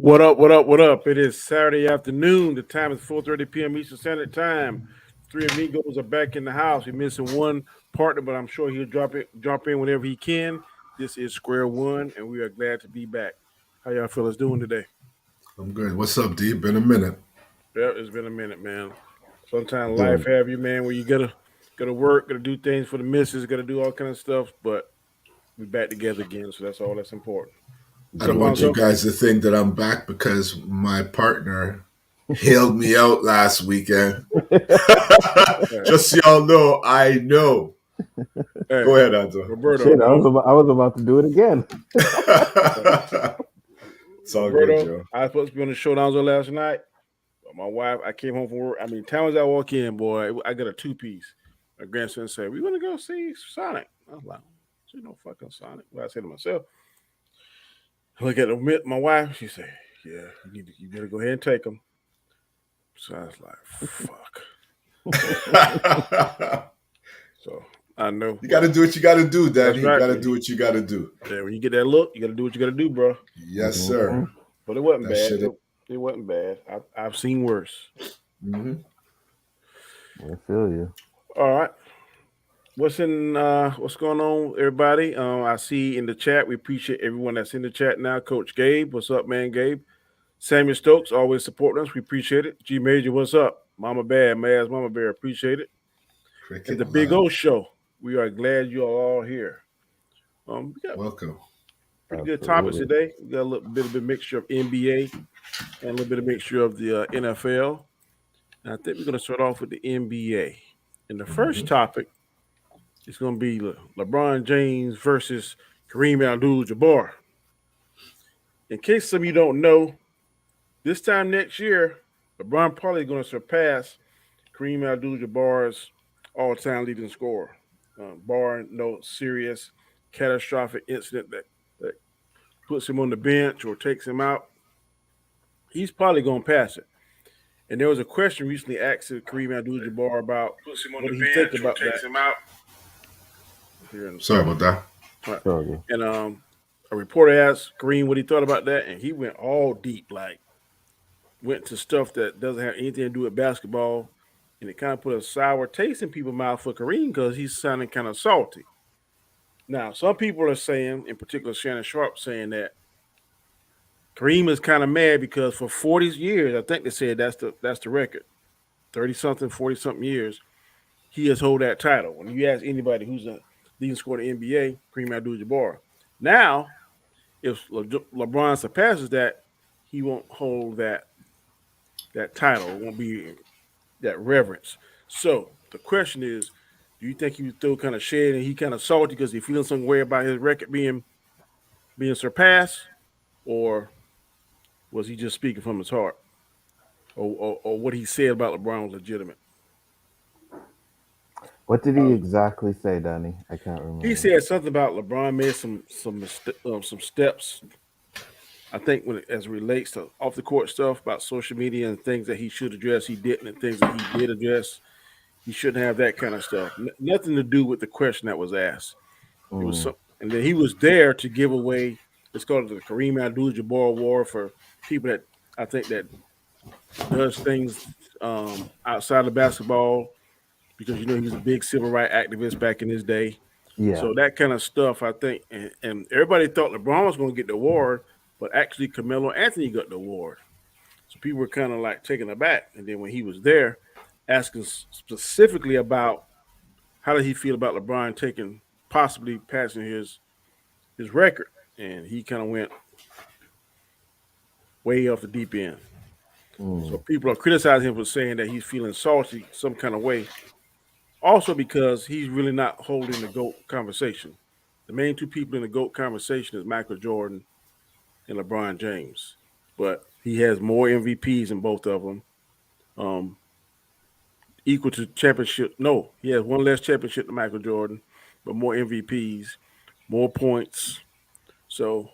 What up? What up? What up? It is Saturday afternoon. The time is 4:30 p.m. Eastern Standard Time. Three amigos are back in the house. We're missing one partner, but I'm sure he'll drop in whenever he can. This is Square One, and we are glad to be back. How y'all fellas doing today? I'm good. What's up, D? Been a minute. Yeah, it's been a minute, man. Sometimes life Doing have you, man, where you gotta work, gotta do things for the missus, gotta do all kind of stuff, but we back together again, so that's all that's important. I What's up, don't want you Lonzo? guys to think that I'm back because my partner hailed me out last weekend. Hey, Just so y'all know, I know. hey, Go ahead, Anto. Roberto, shit. dog. I was about to do it again. It's all good, Roberto, Joe. I was supposed to be on the showdowns last night. But my wife, I came home from work. I mean, time as I walk in, boy, I got a two piece. My grandson said, "We want to go see Sonic." I was like, "See no fucking Sonic." Well, I said to myself, I look at my wife. She said, "Yeah, you better go ahead and take them." So I was like, "Fuck." So I know, You got but to do what you got to do, that's Daddy. You right. got to do what you got to do. When you get that look, you got to do what you got to do, bro. Yes, sir. But it wasn't That bad. shit. It wasn't bad. I've seen worse. Mm-hmm. I feel you. All right. What's going on, everybody? I see in the chat. We appreciate everyone that's in the chat now. Coach Gabe, what's up, man? Gabe. Samuel Stokes, always supporting us. We appreciate it. G Major, what's up? Mama Bear, Maz, Mama Bear, appreciate it. And Cricket the Big alive. O Show. We are glad you are all here. We got Welcome. pretty good topics Absolutely. today. We got a little bit of a mixture of NBA and a little bit of mixture of the NFL. And I think we're going to start off with the NBA. And the first Mm-hmm. topic is going to be LeBron James versus Kareem Abdul-Jabbar. In case some of you don't know, this time next year, LeBron probably going to surpass Kareem Abdul-Jabbar's all-time leading scorer, barring no serious catastrophic incident that puts him on the bench or takes him out. He's probably going to pass it. And there was a question recently asked to Kareem Abdul-Jabbar about Puts him on what the do he think bench or about that. takes him out. Here in a Sorry second. about that. Right. Sorry. And a reporter asked Kareem what he thought about that, and he went all deep, like went to stuff that doesn't have anything to do with basketball, and it kind of put a sour taste in people's mouth for Kareem because he's sounding kind of salty. Now, some people are saying, in particular, Shannon Sharp saying that Kareem is kind of mad because for 40 years, I think they said that's the record, 30 something, 40 something years, he has hold that title. When you ask anybody who's a leading scorer in the NBA, Kareem Abdul-Jabbar. Now, if LeBron surpasses that, he won't hold that title. It won't be that reverence. So the question is, do you think he was still kind of shade and he kind of salty because he feeling some way about his record being surpassed, or was he just speaking from his heart, or what he said about LeBron was legitimate? What did he Uh, exactly say, Danny? I can't he remember. said something about LeBron made some steps. I think as it relates to off the court stuff about social media and things that he should address, he didn't, and things that he did address, he shouldn't have that kind of stuff. Nothing to do with the question that was asked. It was Mm. some, and then he was there to give away. It's called the Kareem Abdul-Jabbar Award for people that I think that does things outside of basketball because he was a big civil rights activist back in his day. Yeah. So that kind of stuff, I think, and everybody thought LeBron was going to get the award, but actually Carmelo Anthony got the award. So people were kind of like taken aback. And then when he was there, asking specifically about how did he feel about LeBron taking possibly passing his record, and he kind of went way off the deep end. So Mm. people are criticizing him for saying that he's feeling salty some kind of way. Also because he's really not holding the GOAT conversation. The main two people in the GOAT conversation is Michael Jordan and LeBron James. But he has more MVPs than both of them. Um, equal to championship. No, he has one less championship than Michael Jordan, but more MVPs, more points. So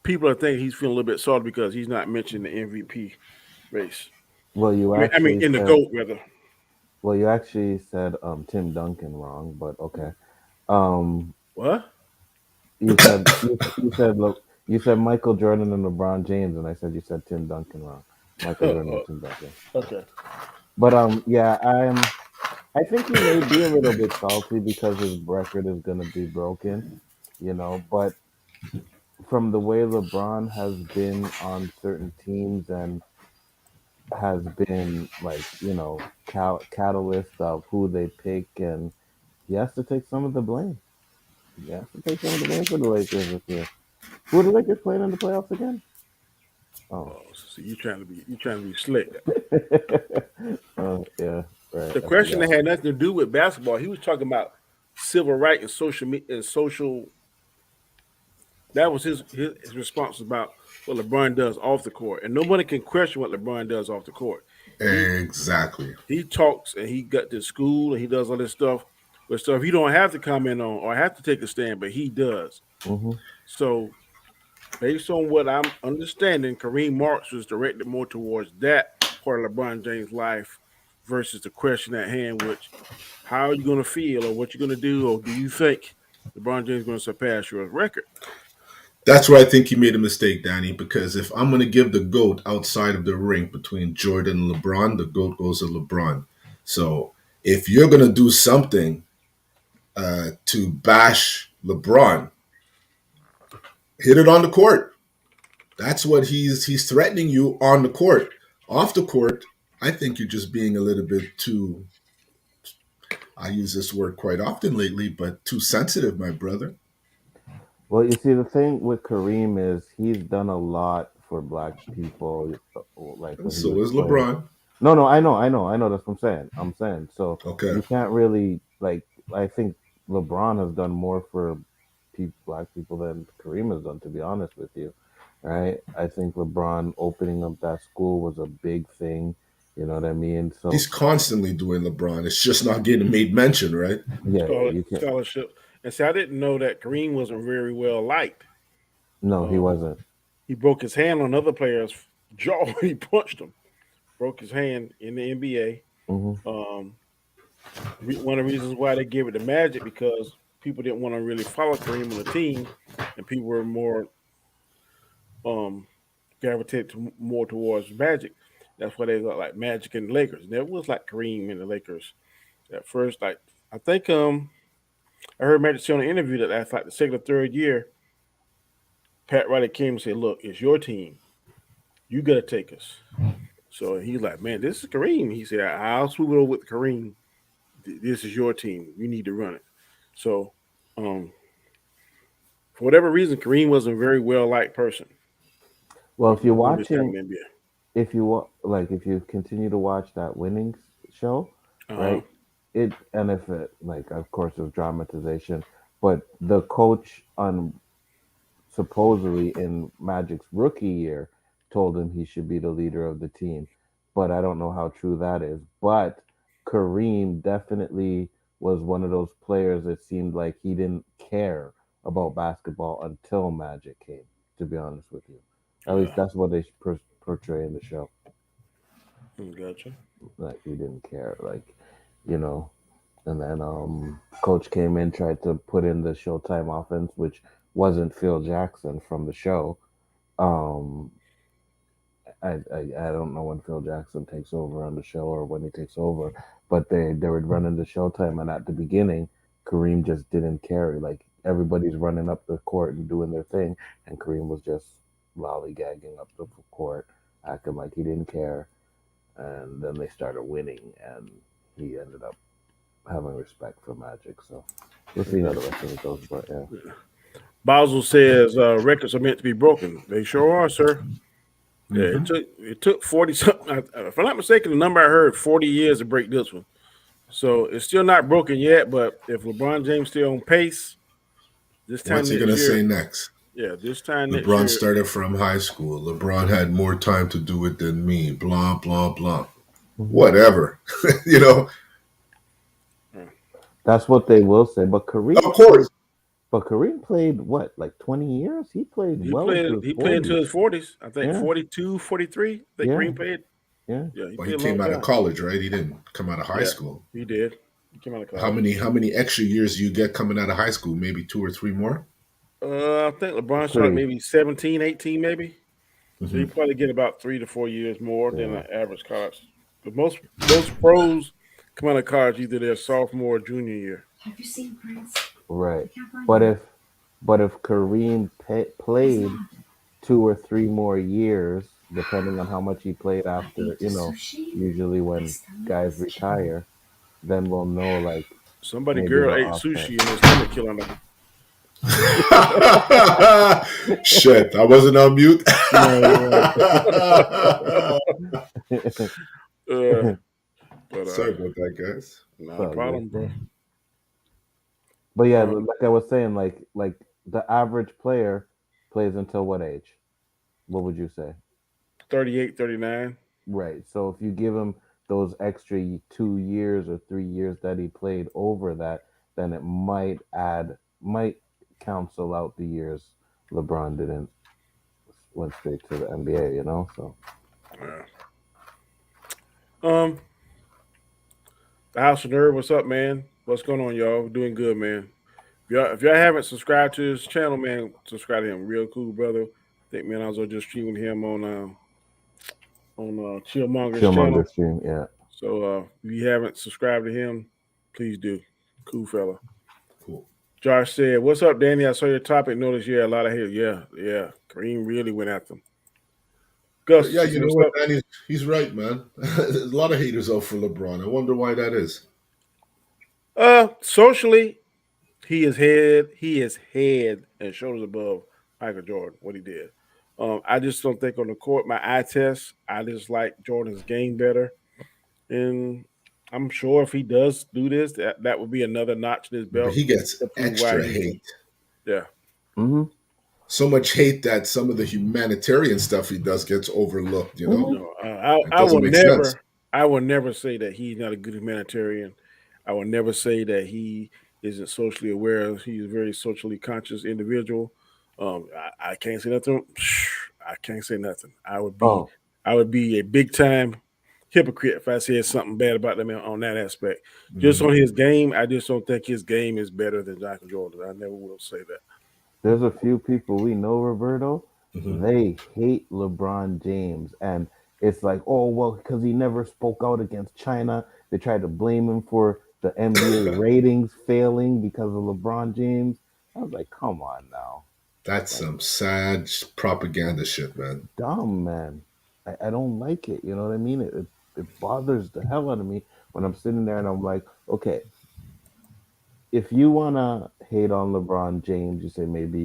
people are thinking he's feeling a little bit salty because he's not mentioned the MVP race. Well, you I mean, actually in the said. GOAT rather. Well, you actually said Tim Duncan wrong, but okay. Um, What? you said You said Michael Jordan and LeBron James, and I said you said Tim Duncan wrong. Michael Jordan and Oh, Tim Duncan. okay. But yeah, I think he may be a little bit salty because his record is gonna be broken, But from the way LeBron has been on certain teams and has been like catalyst of who they pick, and he has to take some of the blame. He has to take some of the blame for the Lakers this year. Who are the Lakers playing in the playoffs again? Oh, Oh, so you trying to be slick. oh yeah, right. The I question forgot. that had nothing to do with basketball. He was talking about civil rights and social. That was his response about what LeBron does off the court, and nobody can question what LeBron does off the court. He Exactly. he talks and he got to school and he does all this stuff, but stuff he don't have to comment on or have to take a stand, but he does. Hmm. So based on what I'm understanding, Kareem Marks was directed more towards that part of LeBron James' life versus the question at hand, which how are you going to feel or what you're going to do, or do you think LeBron James is going to surpass your record? That's where I think you made a mistake, Danny, because if I'm going to give the GOAT outside of the ring between Jordan and LeBron, the GOAT goes to LeBron. So if you're going to do something to bash LeBron, hit it on the court. That's what he's threatening you on the court. Off the court, I think you're just being a little bit too, I use this word quite often lately, but too sensitive, my brother. Well, you see, the thing with Kareem is he's done a lot for black people, like And when he so was is playing. LeBron. No, no, I know. That's what I'm saying. So Okay. you can't really like. I think LeBron has done more for black people than Kareem has done. To be honest with you, right? I think LeBron opening up that school was a big thing. You know what I mean? So He's constantly doing LeBron. It's just not getting made mention, right? yeah, you can't. Scholarship. And see, I didn't know that Kareem wasn't very well liked. No, he Um, wasn't. he broke his hand on another player's jaw. He punched him, broke his hand in the NBA. Hmm. Um, one of the reasons why they gave it to Magic because people didn't want to really follow Kareem on the team, and people were more um, gravitated more towards Magic. That's why they got like Magic and the Lakers. There was like Kareem and the Lakers at first. Like I think I heard Magic say on an interview that after like the second or third year, Pat Riley came and said, "Look, it's your team. You got to take us." So he's like, "Man, this is Kareem." He said, "I'll swoop it over with Kareem. This is your team. You need to run it." So, um, for whatever reason, Kareem wasn't a very well liked person Well, if you're during his time watching, in the NBA. if you continue to watch that winning show, Uh huh. right? It and if it like, of course, it was dramatization, but the coach on supposedly in Magic's rookie year told him he should be the leader of the team. But I don't know how true that is. But Kareem definitely was one of those players that seemed like he didn't care about basketball until Magic came, to be honest with you. At least Yeah. that's what they portray in the show. Gotcha. Like he didn't care. Like, you know, and then coach came in, tried to put in the Showtime offense, which wasn't Phil Jackson from the show. Um, I don't know when Phil Jackson takes over on the show or when he takes over, but they would run into Showtime, and at the beginning, Kareem just didn't carry. Like everybody's running up the court and doing their thing, and Kareem was just lollygagging up the court, acting like he didn't care. And then they started winning, and he ended up having respect for Magic. So we'll see how the rest of it goes. But yeah. Basel says records are meant to be broken. They sure are, sir. Yeah, Mm-hmm. it took 40 something. If I'm not mistaken, the number I heard 40 years to break this one. So it's still not broken yet. But if LeBron James still on pace this What's time he next gonna year, say next? yeah, this time next LeBron year, started from high school. LeBron had more time to do it than me. Blah blah blah. Mhm. Whatever. you know. uh, That's what they will say. Of course. But Kareem played what, like 20 years? He played he well played into his he played into 40s. his 40s. I think Yeah, 42, 43. I think yeah, Green played. yeah. Yeah, he Well, he played a came long out of time. college, right? He didn't come out of high Yeah, school. he did. He came out of How college. many how many extra years do you get coming out of high school? Maybe two or three more. I think LeBron started 3. maybe 17, 18, maybe. So Hmm. you probably get about 3 to 4 years more than Yeah. an average college. But most pros come out of college either their sophomore or junior year. Have you seen Prince? Right. I can't find But him. if Kareem He's played not. 2 or 3 more years, depending on how much he played I after, ate the sushi. usually My when stomach guys is chilling. retire, then we'll know like Somebody maybe girl the ate offset. sushi and her stomach killing her. Shit, I wasn't on mute. No, you Uh, weren't. but Sorry about that, guys. It's not a all good. problem, bro. But yeah, Um, like I was saying, like the average player plays until what age? What would you say? 38, 39. Right. So if you give him those extra 2 years or 3 years that he played over that, then it might cancel out the years LeBron didn't went straight to the NBA. So Uh, um, the House of Nerd, what's up, man? What's going on, y'all? We're doing good, man. If y'all haven't subscribed to his channel, man, subscribe to him. Real cool, brother. I think, man, I was just streaming him on Chillmonger's Killmonger channel. stream, yeah. So if you haven't subscribed to him, please do. Cool fella. Cool. Josh said, "What's up, Danny? I saw your topic. Notice, yeah, a lot of hate. Yeah, yeah. Kareem really went after him. Gus, Yeah, he you said, know what's what, up? Danny? He's right, man. There's a lot of haters out for LeBron. I wonder why that is. Socially, he is head and shoulders above Michael Jordan. What he did. I just don't think on the court, my eye test, I just like Jordan's game better. And I'm sure if he does do this, that would be another notch in his But belt he gets to prove why extra he's the hate. yeah. Mm-hmm. So much hate that some of the humanitarian stuff he does gets overlooked, you Mm-hmm. know? No, It I doesn't will make sense. never say that he's not a good humanitarian. I will never say that he isn't socially aware. He's a very socially conscious individual. I can't say nothing. I can't say nothing. Oh, I would be a big time hypocrite if I said something bad about them on that aspect. Just Hmm. on his game, I just don't think his game is better than Michael Jordan. I never will say that. there's a few people we know, Roberto. Hmm. They hate LeBron James, and it's like, oh well, because he never spoke out against China. They tried to blame him for the NBA ratings failing because of LeBron James. I was like, come on now, That's like some sad propaganda shit, man. dumb man. I don't like it. You know what I mean? It bothers the hell out of me when I'm sitting there and I'm like, okay, if you wanna hate on LeBron James, you say maybe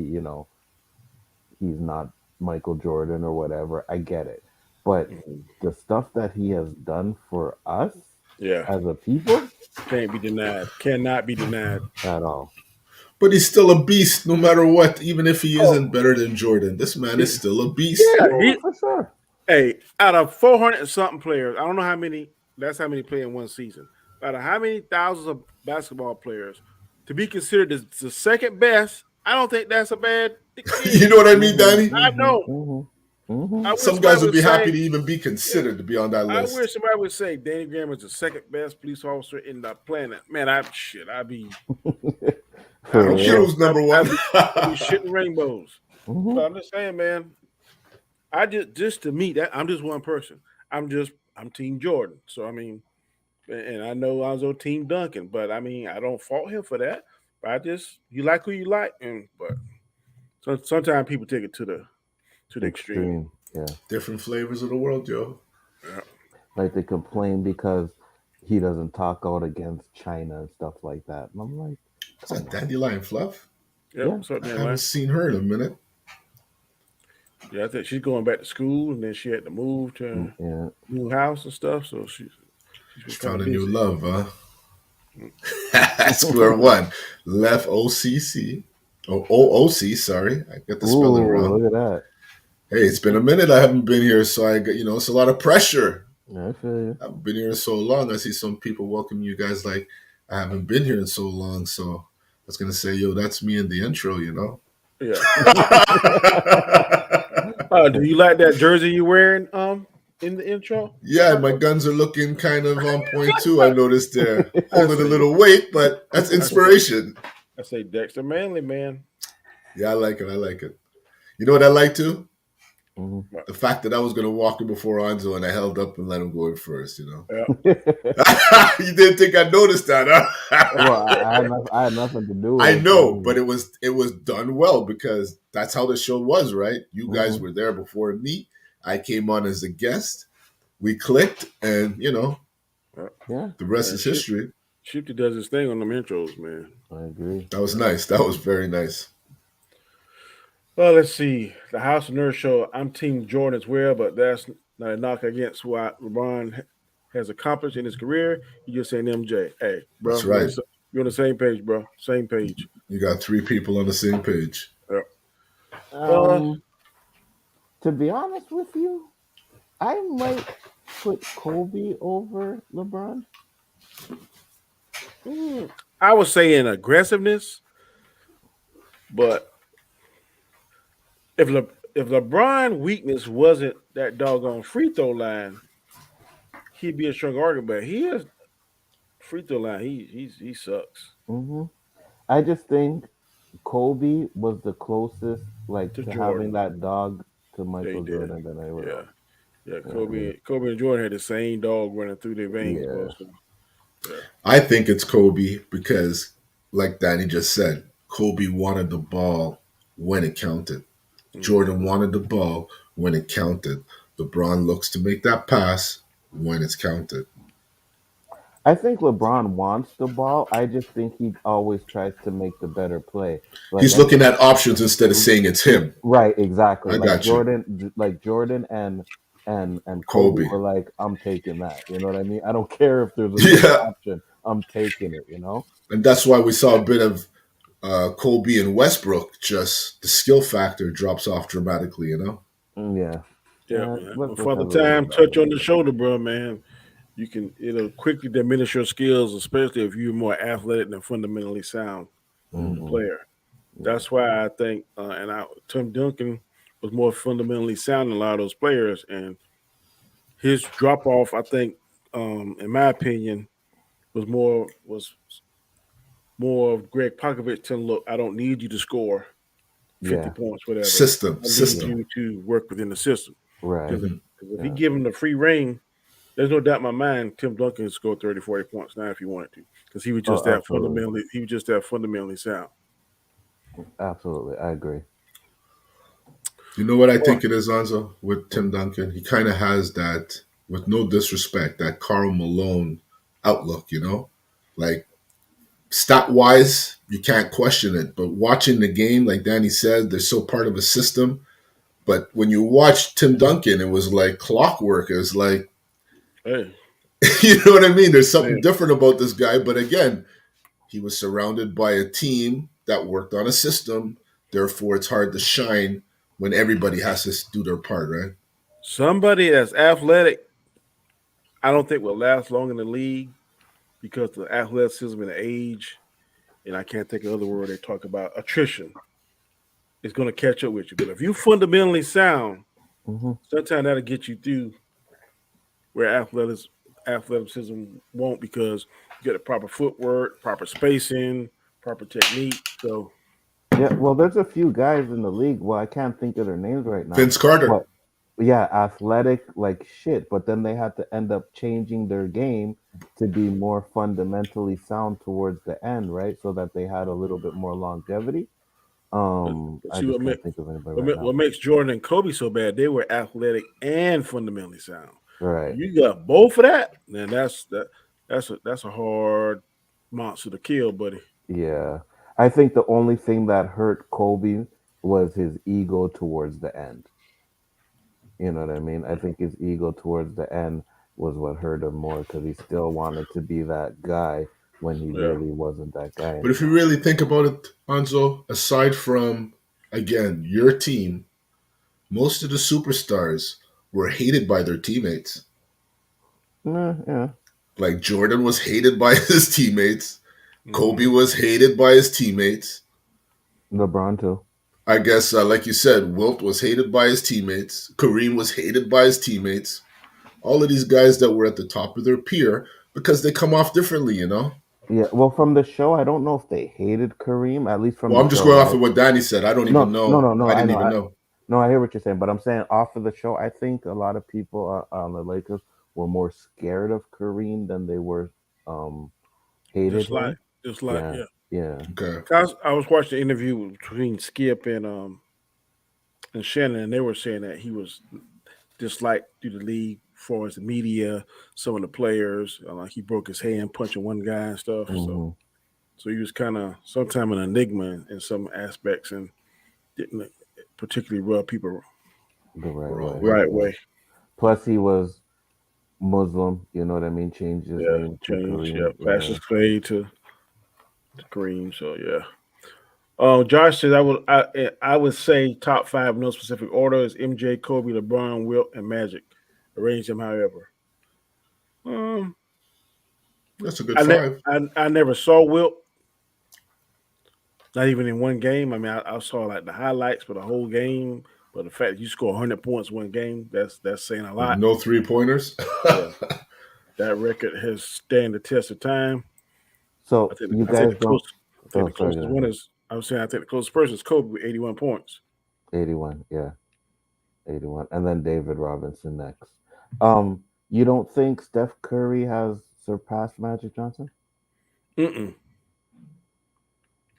he's not Michael Jordan or whatever. I get it. But Mhm. the stuff that he has done for us Yeah, as a people, can't be denied. Cannot be denied. at all. But he's still a beast no matter what, even if he Oh, isn't better than Jordan. This man is still a beast. yeah, Yeah, for sure. hey, out of 400 and something players, I don't know how many. That's how many play in one season. Out of how many thousands of basketball players to be considered the second best, I don't think that's a bad You thing. know what I mean, Mm-hmm, Danny? I mm-hmm, don't. mm-hmm, mm-hmm. I wish Some somebody guys would would be happy say, to even be yeah. considered to be on that I list. wish somebody would say Danny Graham is the second best police officer in the planet. Man, I I'd be don't For care real. who's number one. I'd be shitting rainbows. Mm-hmm. But I'm just saying, man. I just to me that I'm just one person. I'm Team Jordan. So I mean, and I know I was on Team Duncan, but I mean I don't fault him for that. But I just you like who you like, and but sometimes people take it to the extreme. Extreme. Yeah. Different flavors of the world, yo. Yeah, Like they complain because he doesn't talk out against China and stuff like that. And I'm like, Is come that on. Dandelion Fluff? yep. Yeah. What's up, I Dan haven't Lance? seen her in a minute. Yeah, I think she's going back to school, and then she had to move to a Yeah. new house and stuff. So she's been She kind found of a new busy. love, huh? Square one. Left OCC. Oh, OOC, sorry. I got the spelling Ooh, wrong. look at that. Hey, it's been a minute I haven't been here, so I got, it's a lot of pressure. Yeah, I feel you. I've been here so long. I see some people welcome you guys like I haven't been here in so long. So I was gonna say, yo, that's me in the intro. Yeah. Do you like that jersey you wearing in the intro, Yeah, my Roberto? guns are looking kind of on point too. I noticed they're I holding a say little weight, but that's I say inspiration. I say Dexter Manley, man. Yeah, I like it. I like it. You know what I like too? Hmm. The fact that I was going to walk in before Anzo and I held up and let him go in first, Yeah. You didn't think I noticed that, huh? Well, I had nothing to do with I it, so I know, but mean, it was done well because that's how the show was, right? You guys hmm, were there before me. I came on as a guest. We clicked, and Yeah. yeah, the rest And is history. Shifty does his thing on them intros, man. I agree. That was nice. That was very nice. Well, let's see. The House of Nerds show. I'm Team Jordan as well, but that's not a knock against what LeBron has accomplished in his career. You just saying MJ. Hey, That's bro, right. you're on the same page, bro. Same page. You got three people on the same page. Yeah. Uh, Um, to be honest with you, I might put Kobe over LeBron. I was saying aggressiveness, but if if LeBron weakness wasn't that doggone free throw line, he'd be a strong argument. But he is free throw line. He sucks Hmm. I just think Kobe was the closest, like, to to having Jordan. that dog to Yeah, he Michael did. Jordan than anyone Yeah. else. Yeah, You know what I mean? Kobe and Jordan had the same dog running through their veins, bro. Yeah. So yeah. I think it's Kobe because, like Danny just said, Kobe wanted the ball when it counted. Jordan Hmm. wanted the ball when it counted. LeBron looks to make that pass when it's counted. I think LeBron wants the ball. I just think he always tries to make the better play. Like He's I looking think, at options instead of saying it's him. right, exactly. I got you. Like Jordan and Kobe Kobe. were like, I'm taking that. You know what I mean? I don't care if there's another Yeah. option. I'm taking it. You know? And that's why we saw a bit of Kobe and Westbrook. Just the skill factor drops off dramatically. Yeah. Yeah, man. When Westbrook has Father a little bit Time of that touch in on him. the shoulder, bro, man, it'll quickly diminish your skills, especially if you're more athletic than fundamentally sound Hmm. player. Yeah. That's why I think, Tim Duncan was more fundamentally sound than a lot of those players, and his drop off, I think, in my opinion, was more of Greg Popovich telling, look, I don't need you to score 50 Yeah. points, whatever. System, I need Yeah. system. you to work within the system. Right. Because if, Hmm 'cause if he Yeah. give him the free reign, there's no doubt in my mind Tim Duncan could score 30, 40 points now if he wanted to. Because Oh, absolutely. he was just that fundamentally sound. Absolutely. I agree. You know what I Well, think it is, Anzo, with Tim Duncan? He kind of has that, with no disrespect, that Carl Malone outlook. Like, stat wise, you can't question it. But watching the game, like Danny said, they're so part of a system. But when you watch Tim Duncan, it was like clockwork. It was like, hey, you know what I mean? There's something man, different about this guy. But again, he was surrounded by a team that worked on a system. Therefore, it's hard to shine when everybody has to do their part, right? somebody that's athletic, I don't think will last long in the league because the athleticism and the age, and I can't think of other word they talk about, attrition is going to catch up with you. But if you fundamentally sound, Hmm. sometimes that'll get you through where athleticism won't because you get the proper footwork, proper spacing, proper technique. So Yeah. Well, there's a few guys in the league. Well, I can't think of their names right now, Vince Carter. but yeah, athletic like shit. But then they had to end up changing their game to be more fundamentally sound towards the end, right? So that they had a little bit more longevity. but I see just can't think of anybody right now. what makes Jordan and Kobe so bad? They were athletic and fundamentally sound. Right. You got both of that, then that's a hard monster to kill, buddy. Yeah. I think the only thing that hurt Kobe was his ego towards the end. You know what I mean? I think his ego towards the end was what hurt him more because he still wanted to be that guy when he Yeah, really wasn't that guy But if you anymore. really think about it, Anzo, aside from, again, your team, most of the superstars were hated by their teammates. Yeah, yeah. Like Jordan was hated by his teammates. hmm Kobe was hated by his teammates. LeBron too. I guess, like you said, Wilt was hated by his teammates. Kareem was hated by his teammates. All of these guys that were at the top of their peer because they come off differently. Yeah, well, from the show, I don't know if they hated Kareem, at least from Well, the I'm just show, going off right? of what Danny said. I don't even No, no, know. no, no. I I didn't know. even know. No, I hear what you're saying, but I'm saying off of the show, I think a lot of people on the Lakers were more scared of Kareem than they were um hated Just like, him. just like, Yeah, yeah. yeah. Okay. I was watching the interview between Skip and Shannon, and they were saying that he was disliked through the league for his media, some of the players. Like he broke his hand punching one guy and stuff. Hmm. So he was kind of sometimes an enigma in some aspects and didn't particularly rub people The right Wrong way. way. right Yeah. way. Plus, he was Muslim. You know what I mean? Changed his Yeah, name to change. Yeah, Kareem. passes Yeah. play to Green. So yeah. Josh says I would say top five, no specific order is MJ, Kobe, LeBron, Wilt, and Magic. Arrange them however. Um, That's a good five. I never saw Wilt, not even in one game. I mean, I saw like the highlights for the whole game, but the fact that you score 100 points one game, that's saying a With lot. no 3 pointers. Yeah, that record has stand the test of time. So you I think the guys don't. closest Oh, sorry, go ahead. one is I was saying I think the closest person is Kobe with 81 points. 81. Yeah, 81, and then David Robinson next. You don't think Steph Curry has surpassed Magic Johnson? Mm-mm,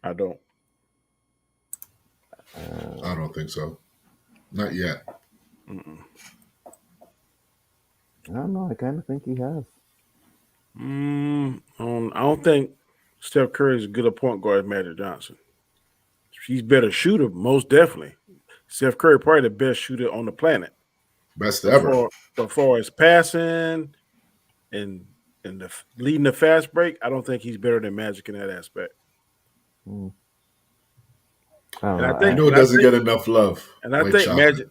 I don't. I Uh, don't think so. Not yet. Mm-mm. I don't know. I kind of think he has. I don't think Steph Curry is as good a point guard as Magic Johnson. He's better shooter, most definitely. Steph Curry probably the best shooter on the planet. Best But ever. far as passing and leading the fast break, I don't think he's better than Magic in that aspect. Mm, I don't And I know. You think know, it doesn't get enough love. White chocolate. Magic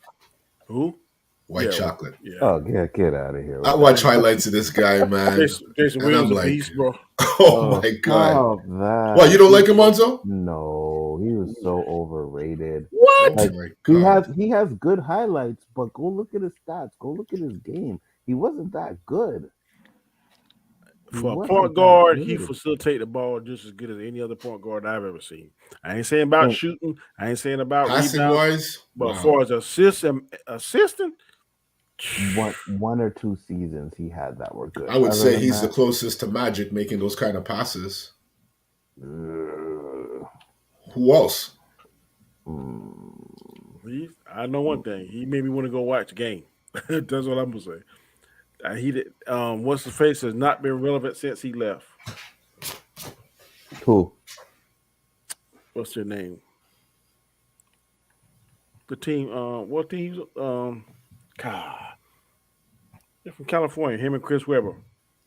who? White Yeah, chocolate. yeah. Oh, get out of here I with that. watch highlights of this guy, man, Jason and I'm Williams a like, beast, bro. oh Oh, my god. stop What, you that. don't like him, Monzo? No, he was so overrated. Oh What? Like my he god. has good highlights, but go look at his stats. Go look at his game. He wasn't that good. He For a wasn't point that guard, he good. facilitate the ball just as good as any other point guard I've ever seen. I ain't saying about And shooting. I ain't saying about Passing rebound. wise, But as wow. far as assisting, one or two seasons he had that were good. I would Other say than he's the that, closest to Magic making those kind of passes. uh, Who else? mm, I know one thing. He made me want to go watch the game. That's what I'm gonna say. He did. What's his face has not been relevant since he left. who? What's their name? The team. What teams? God, they're from California. Him and Chris Webber,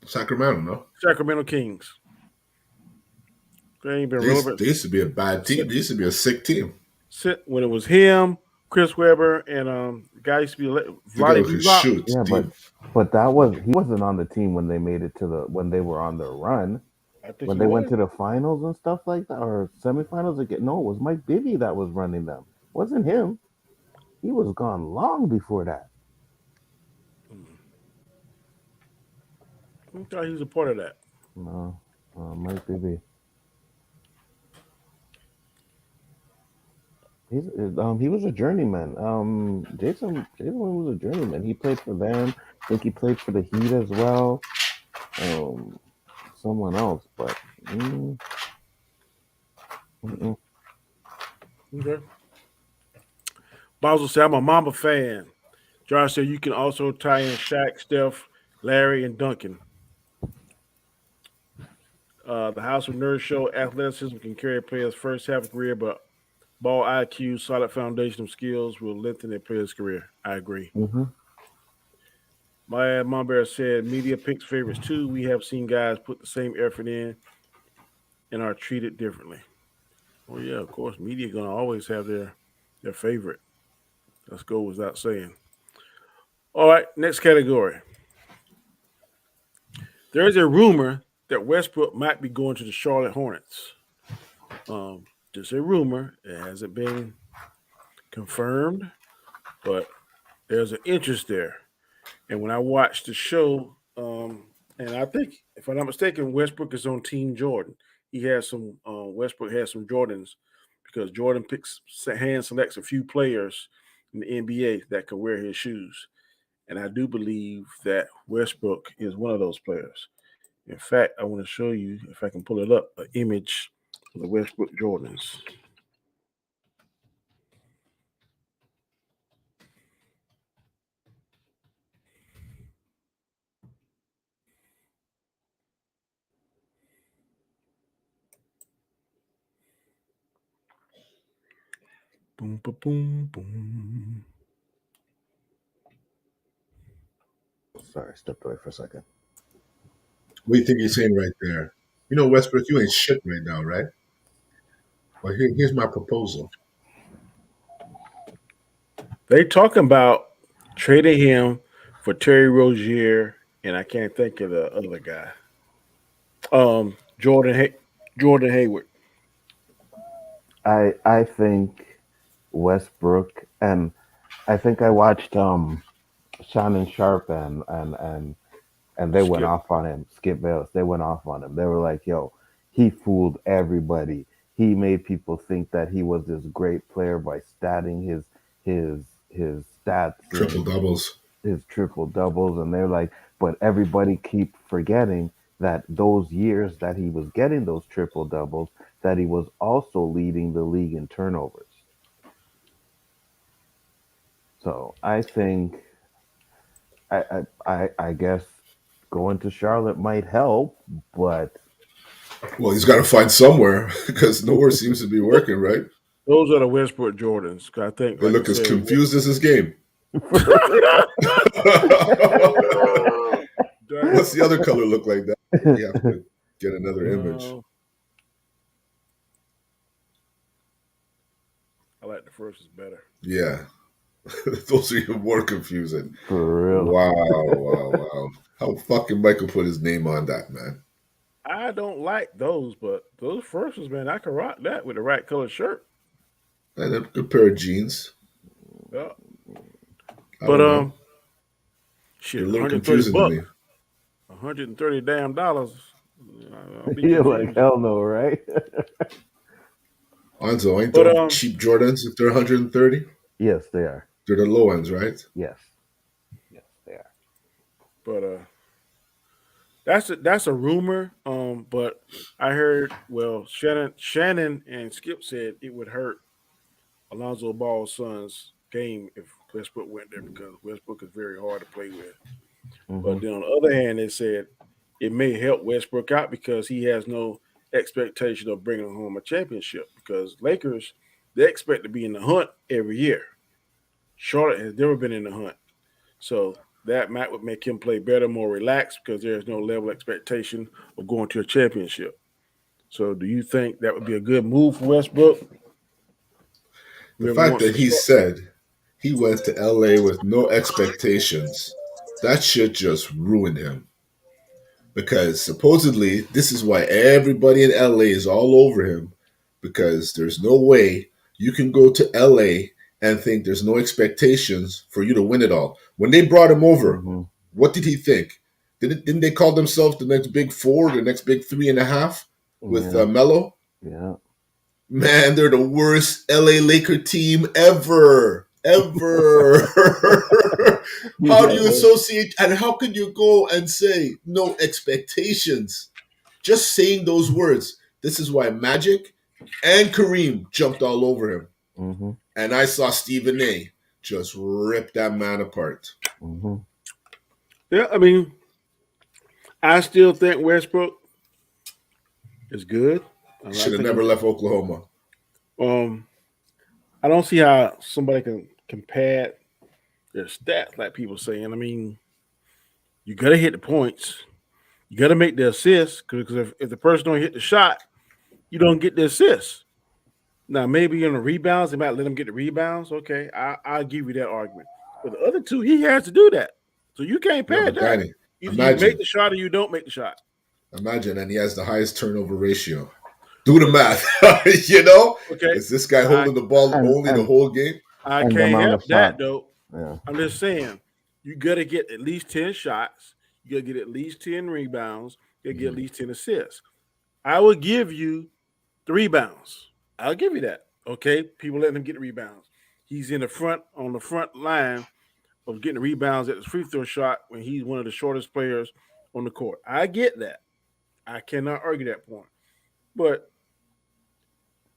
Sacramento, no? Sacramento Kings. They ain't been They relevant used to be a bad team. They used to be a sick team. when it was him, Chris Webber, and the guy used to be The guy Vlade who could Divac. shoot. Yeah, Steve. but that was he wasn't on the team when they made it to the when they were on their run. I think When he they went was. to the finals and stuff like that, or semifinals again. No, it was Mike Bibby that was running them. Wasn't him. He was gone long before that. I thought he was a part of that. No, Mike Bibby. He was a journeyman. Jason was a journeyman. He played for them. I think he played for the Heat as well. Um, someone else, but mm, mm-mm. Okay. Basel said, I'm a Mamba fan. Josh said, you can also tie in Shaq, Steph, Larry, and Duncan. The House of Nerds show athleticism can carry a player's first half of career, but ball IQ, solid foundation of skills will lengthen a player's career. I agree. Mm-hmm. My Mom Bear said, media picks favorites too. We have seen guys put the same effort in and are treated differently. Well, yeah, of course, media gonna always have their favorite. Let's go without saying. All right, next category. There is a rumor that Westbrook might be going to the Charlotte Hornets. Just a rumor. It hasn't been confirmed, but there's an interest there. And when I watched the show And I think, if I'm not mistaken, Westbrook is on Team Jordan. He has some. Westbrook has some Jordans because Jordan hand selects a few players in the NBA that can wear his shoes, and I do believe that Westbrook is one of those players. In fact, I want to show you, if I can pull it up, an image of the Westbrook Jordans. Boom, boom, boom, boom. Sorry, stepped away for a second. What do you think he's saying right there? You know, Westbrook, you ain't shit right now, right? Well, here's my proposal. They talking about trading him for Terry Rozier, and I can't think of the other guy. Jordan Jordan Hayward. I think Westbrook, and I think I watched Shannon Sharp and they went Skip. off on him. Skip Bayless, they went off on him. They were like, "Yo, he fooled everybody. He made people think that he was this great player by statting his stats Triple and doubles. his triple doubles." And they're like, but everybody keep forgetting that those years that he was getting those triple doubles, that he was also leading the league in turnovers. So I think I guess going to Charlotte might help, but Well, he's got to find somewhere because nowhere seems to be working, right? Those are the Westbrook Jordans. 'Cause I think, They like you look as said, confused as his game. for real. What's the damn. other color look like that? You have to get another image. Uh, I like the first is better. Yeah, those are even more confusing. For real. Wow, wow, wow. How fucking Michael put his name on that, man? I don't like those, but those first ones, man, I can rock that with the right color shirt. And a good pair of jeans. Yeah. I But don't know. They're shit, a little 130 confusing to bucks, me. 130 damn dollars. I'll be You're like, confused. hell no, right? Anzo, ain't But them cheap Jordans if they're 130? Yes, they are. They're the low ends, right? Yes. Yes, they are. but that's a rumor. But I heard, well, Shannon and Skip said it would hurt Alonzo Ball's son's game if Westbrook went there because Westbrook is very hard to play with. But Hmm. then on the other hand, they said it may help Westbrook out because he has no expectation of bringing home a championship because Lakers, they expect to be in the hunt every year. Charlotte has never been in the hunt. So that might would make him play better, more relaxed because there's no level expectation of going to a championship. So do you think that would be a good move for Westbrook? The Whoever fact wants that to he start. said he went to LA with no expectations, that shit just ruined him. Because supposedly this is why everybody in LA is all over him because there's no way you can go to LA and think there's no expectations for you to win it all. When they brought him over, Hmm. what did he think? Didn't they call themselves the next big four, the next big 3.5 with Yeah. Melo? Yeah. Man, they're the worst LA Laker team ever. Ever. How do Yeah. you associate and how can you go and say no expectations? Just saying those words. This is why Magic and Kareem jumped all over him. Hmm. And I saw Stephen A just rip that man apart. Hmm. Yeah, I mean, I still think Westbrook is good. I Should have think never left Oklahoma. um I don't see how somebody can pad their stats like people saying. I mean, you gotta hit the points, you gotta make the assists because if the person don't hit the shot, you don't get the assist. Now maybe in the rebounds, they might let him get the rebounds. Okay, I'll give you that argument. But the other two, he has to do that, so you can't Yeah, pad but that. Danny, Either you make imagine. the shot or you don't make the shot. Imagine, and he has the highest turnover ratio. Do the math. you know? Okay, Is this guy I holding the ball And only the whole game? I and the can't amount help of that shots. though. Yeah. I'm just saying, you got to get at least 10 shots. You gotta get at least 10 rebounds. You gotta get at Mhm. least 10 assists. I will give you the rebounds. I'll give you that. Okay, people letting him get the rebounds. He's in the front on the front line of getting the rebounds at the free throw shot when he's one of the shortest players on the court. I get that. I cannot argue that point. But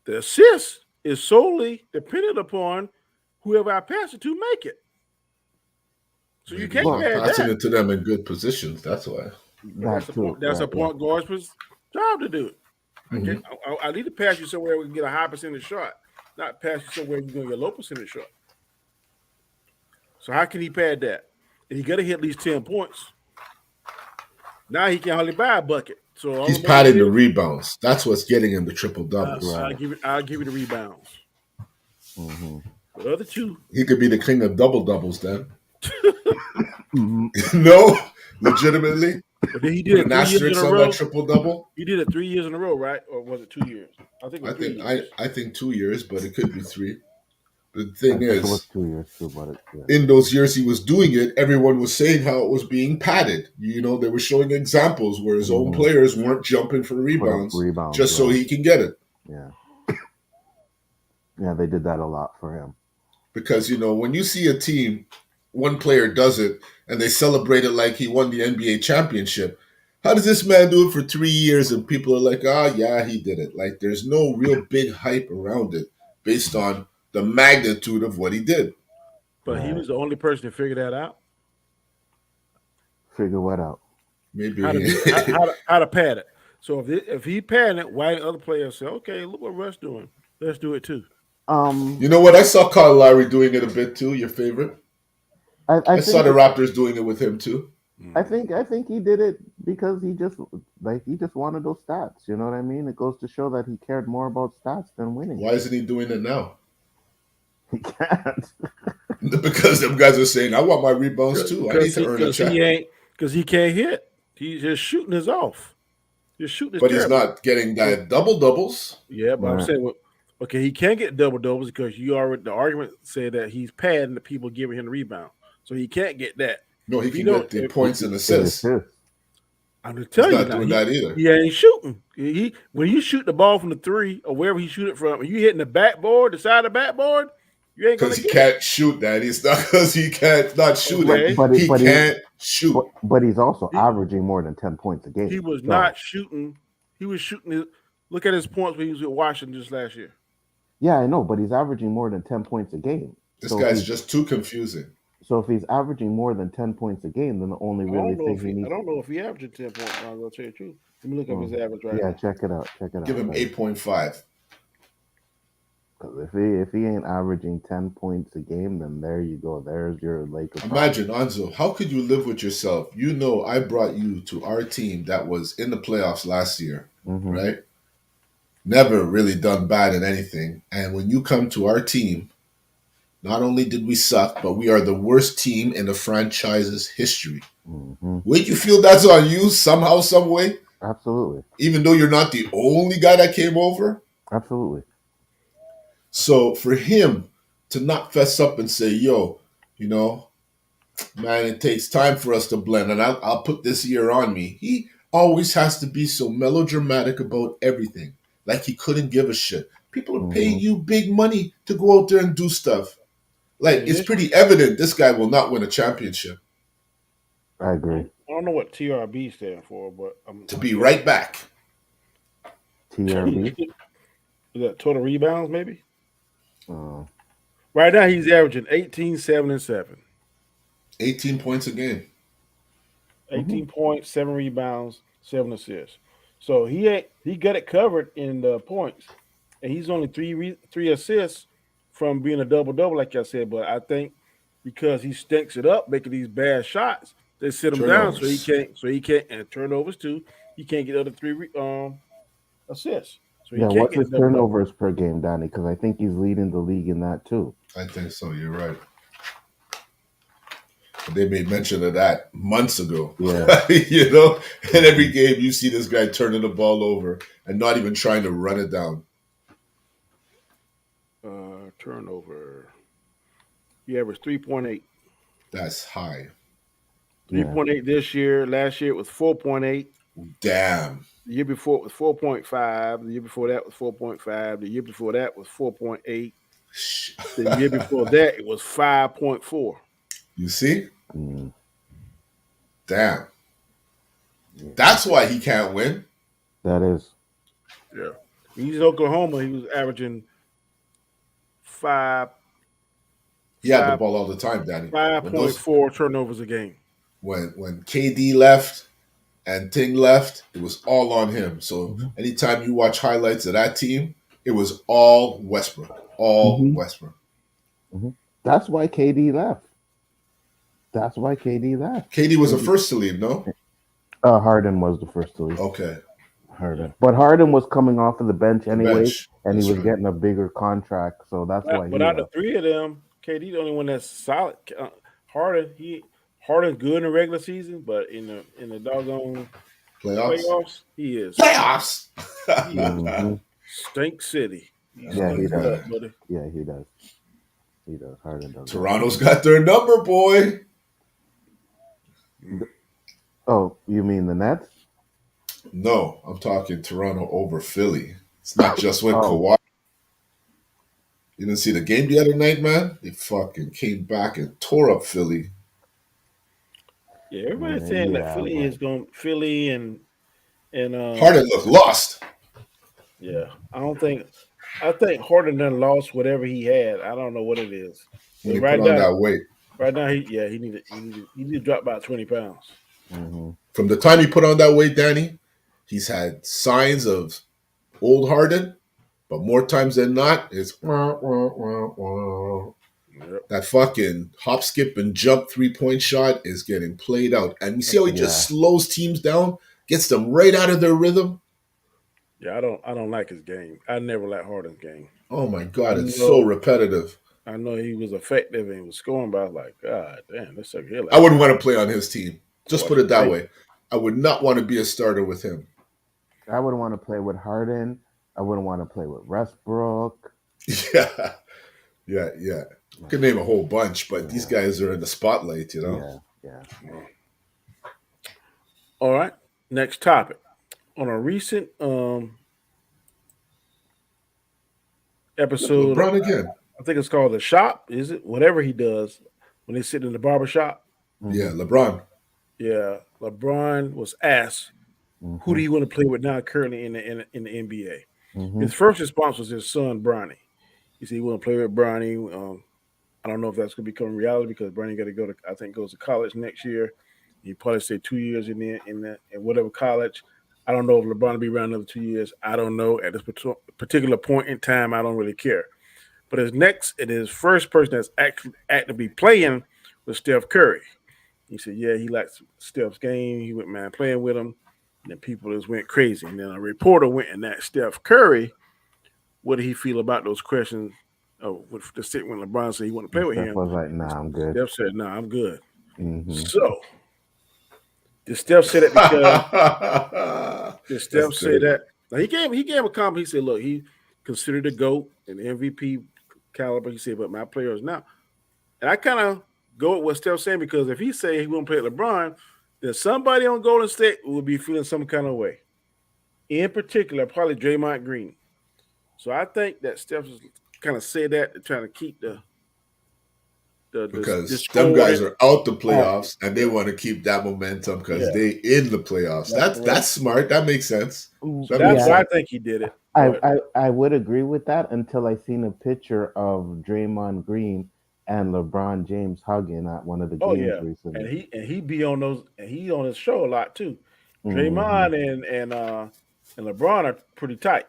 the assist is solely dependent upon whoever I pass it to make it. So you Maybe he's can't Well, not pad passing that. it to them in good positions. That's why. But that's that the too, point. That's a right? Yeah. point guard's job to do it. Okay, Hmm. I need to pass you somewhere we can get a high percentage shot, not pass you somewhere you're going to get a low percentage shot. So how can he pad that? And he got to hit at least 10 points. Now he can hardly buy a bucket. So all He's I'm going to padding the give, rebounds. That's what's getting him the triple doubles. Right. I'll give you the rebounds. Mm-hmm. The other two, He could be the king of double doubles then. Mm-hmm. No, legitimately. but then he did Put it an 3 years in asterisk a on that row. triple double. He did it 3 years in a row, right? Or was it 2 years? I think it was I three think I, years. I think 2 years, but it could be three. The I thing think it was is, 2 years too, but yeah. in those years he was doing it, everyone was saying how it was being padded. They were showing examples where his own Mm-hmm. players weren't jumping for For the rebounds rebounds, just so yeah, he can get it. yeah, yeah. They did that a lot for him. Because when you see a team, one player does it and they celebrate it like he won the NBA championship. How does this man do it for 3 years and people are like, yeah, he did it? Like there's no real big hype around it based on the magnitude of what he did. But he Right. was the only person to figure that out. Figure what out? How to Maybe. do how to pad it. So if he padding it, why didn't other players say, okay, look what Russ doing. Let's do it too. Um, You know what? I saw Kyle Lowry doing it a bit too. Your favorite? I I saw think the it, Raptors doing it with him too. I think he did it because he just wanted those stats. You know what I mean? It goes to show that he cared more about stats than winning. Why isn't he doing it now? He can't. Because them guys are saying, I want my rebounds too. I need Because to earn a check. he ain't because he can't hit. His shooting is off. His shooting is But he's terrible. not getting So that double doubles yeah, but I'm Right. saying, well, okay, he can't get double doubles because you already the argument said that he's padding the people giving him the rebound, so he can't get that. No, he If he can don't, get the points and It assists. assists. I'm just He's telling you not now, doing that either. he ain't shooting. He when you shoot the ball from the three or wherever he shoot it from, and you hitting the backboard, the side of the backboard, you ain't Because gonna he get it. can't shoot that. It's not because he can't not shoot But it. Okay, but it, He but he can't shoot. but he's also he averaging more than 10 points a he game. was So not shooting. He was shooting. Look at his points when he was with Washington just last year. yeah, I know, but he's averaging more than 10 points a game. This So if guy's he's just too confusing. averaging more than 10 points a game, then the only really thing he I needs. don't know if he averaged 10 points. I'm gonna tell you the truth. Let me look up his Mm, average right yeah, now. check it out. Check it Give out. him 8.5. Because if he ain't averaging 10 points a game, then there you go. There's your Laker problem. Imagine, Anzo, how could you live with yourself? I brought you to our team that was in the playoffs last year, Hmm. right? Never really done bad in anything. And when you come to our team, not only did we suck, but we are the worst team in the franchise's history. Hmm. Wouldn't you feel that's on you somehow, some way? Absolutely, Even though you're not the only guy that came over? absolutely. So for him to not fess up and say, yo, you know, man, it takes time for us to blend, and I'll put this year on me. He always has to be so melodramatic about everything, like he couldn't give a shit. People are paying Hmm. you big money to go out there and do stuff. Like, And it's this, pretty evident this guy will not win a championship. I agree. I don't know what TRB stand for, but To I be guess right back. TRB. is that total rebounds maybe. Uh, Right now he's averaging 18, 7, and 7. 18 points a game. hmm 18 points, 7 rebounds, 7 assists. So he got it covered in the points, and he's only three assists from being a double double, like I said. But I think because he stinks it up, making these bad shots, they sit him down Turnovers. so he can't and turnovers too. He can't get other assists, so he Yeah, can't what's get a his double double. turnovers per game, Danny? Because I think he's leading the league in that too. I think so. You're right. They made mention of that months ago. Yeah. And every game you see this guy turning the ball over and not even trying to run it down. Turnover. He averaged 3.8. That's high. Yeah. 3.8 this year. Last year it was 4.8. Damn. The year before it was 4.5. The year before that was 4.5. The year before that was 4.8. The year before that it was 5.4. You see? Mm, Damn. yeah. That's why he can't win. That is. Yeah. He's in Oklahoma. He was averaging five He had the five ball all the time, Danny. five When point those four turnovers a game. when KD left and Ting left, it was all on him. So Hmm. anytime you watch highlights of that team, it was all Westbrook. All Hmm. Westbrook. Hmm. That's why KD left. That's why KD left. KD was the And first to leave, no? Harden was the first to leave. Okay. Yeah. Harden, but Harden was coming off of the bench The anyways, bench. and he That's was right. getting a bigger contract, so that's why But he out of the left. three of them, KD the only one that's solid. Harden's good in the regular season, but in the doggone Playoffs. playoffs, Playoffs. he is Hmm. stink city. He Oh Yeah, my he stinks it does. up, god. buddy. Yeah, he does. He does. Harden does that. Toronto's got their number, boy. Mm. Oh, you mean the Nets? No, I'm talking Toronto over Philly. It's not just when Oh, Kawhi. You didn't see the game the other night, man? They fucking came back and tore up Philly. Yeah, everybody's saying that yeah, but Philly and Harden looked lost yeah. I think Harden done lost whatever he had. I don't know what it is. when But he put on that weight. right now he need to drop about 20 pounds. hmm From the time he put on that weight, Danny, he's had signs of old Harden, but more times than not, it's wah, wah, wah, wah. Yep. That fucking hop, skip, and jump 3-point shot is getting played out. And you see how he just yeah, slows teams down, gets them right out of their rhythm? Yeah, I don't like his game. I never liked Harden's game. Oh my I God, it's so know repetitive. I know he was effective and he was scoring, but I was like, God damn, this sucker here I like wouldn't want to play on his team. Just watch put it that play. way. I would not want to be a starter with him. I wouldn't want to play with Harden. I wouldn't want to play with Westbrook. Yeah, yeah, yeah. Could name a whole bunch, but these Yeah, guys are in the spotlight, you know? yeah, yeah. All right. Next topic. On a recent Look, episode, LeBron again. I think it's called The Shop, is it? Whatever he does when they sit in the barber shop. Yeah, Hmm. LeBron. Yeah, LeBron was asked, "Who Hmm. do you want to play with now currently in the NBA?" Hmm. His first response was his son Bronny. He said he want to play with Bronny. I don't know if that's going to become reality because Bronny got to go to I think goes to college next year. He probably stay 2 years in whatever college. I don't know if LeBron will be around another 2 years. I don't know at this particular point in time. I don't really care. But his first person that's actively playing was Steph Curry. He said, yeah, he likes Steph's game. He went man playing with him. And then people just went crazy. And then a reporter went and asked Steph Curry, what did he feel about those questions? With the sit when LeBron said he want to play And with Steph him. was like, "Nah, I'm good." Steph said, "No, I'm good." Hmm. So did Steph say that because did That's Steph say crazy. that? Now he gave a comment. He said, "Look, he considered the GOAT and MVP caliber." He said, "But my players now," and I kind of go with what Steph's saying because if he say he won't play with LeBron, then somebody on Golden State will be feeling some kind of way. In particular, probably Draymond Green. So I think that Steph kind of said that to try to keep the Because them discord. guys are out the I, playoffs and they Yeah, want to keep that momentum because yeah. they in the playoffs. That's That's correct. smart. That makes sense. That That's makes yeah, why I sense. think he did it. I, But I I would agree with that until I seen a picture of Draymond Green and LeBron James hugging at one of the oh games yeah, and recently. he be on those and he on his show a lot too. Hmm. Draymond and LeBron are pretty tight.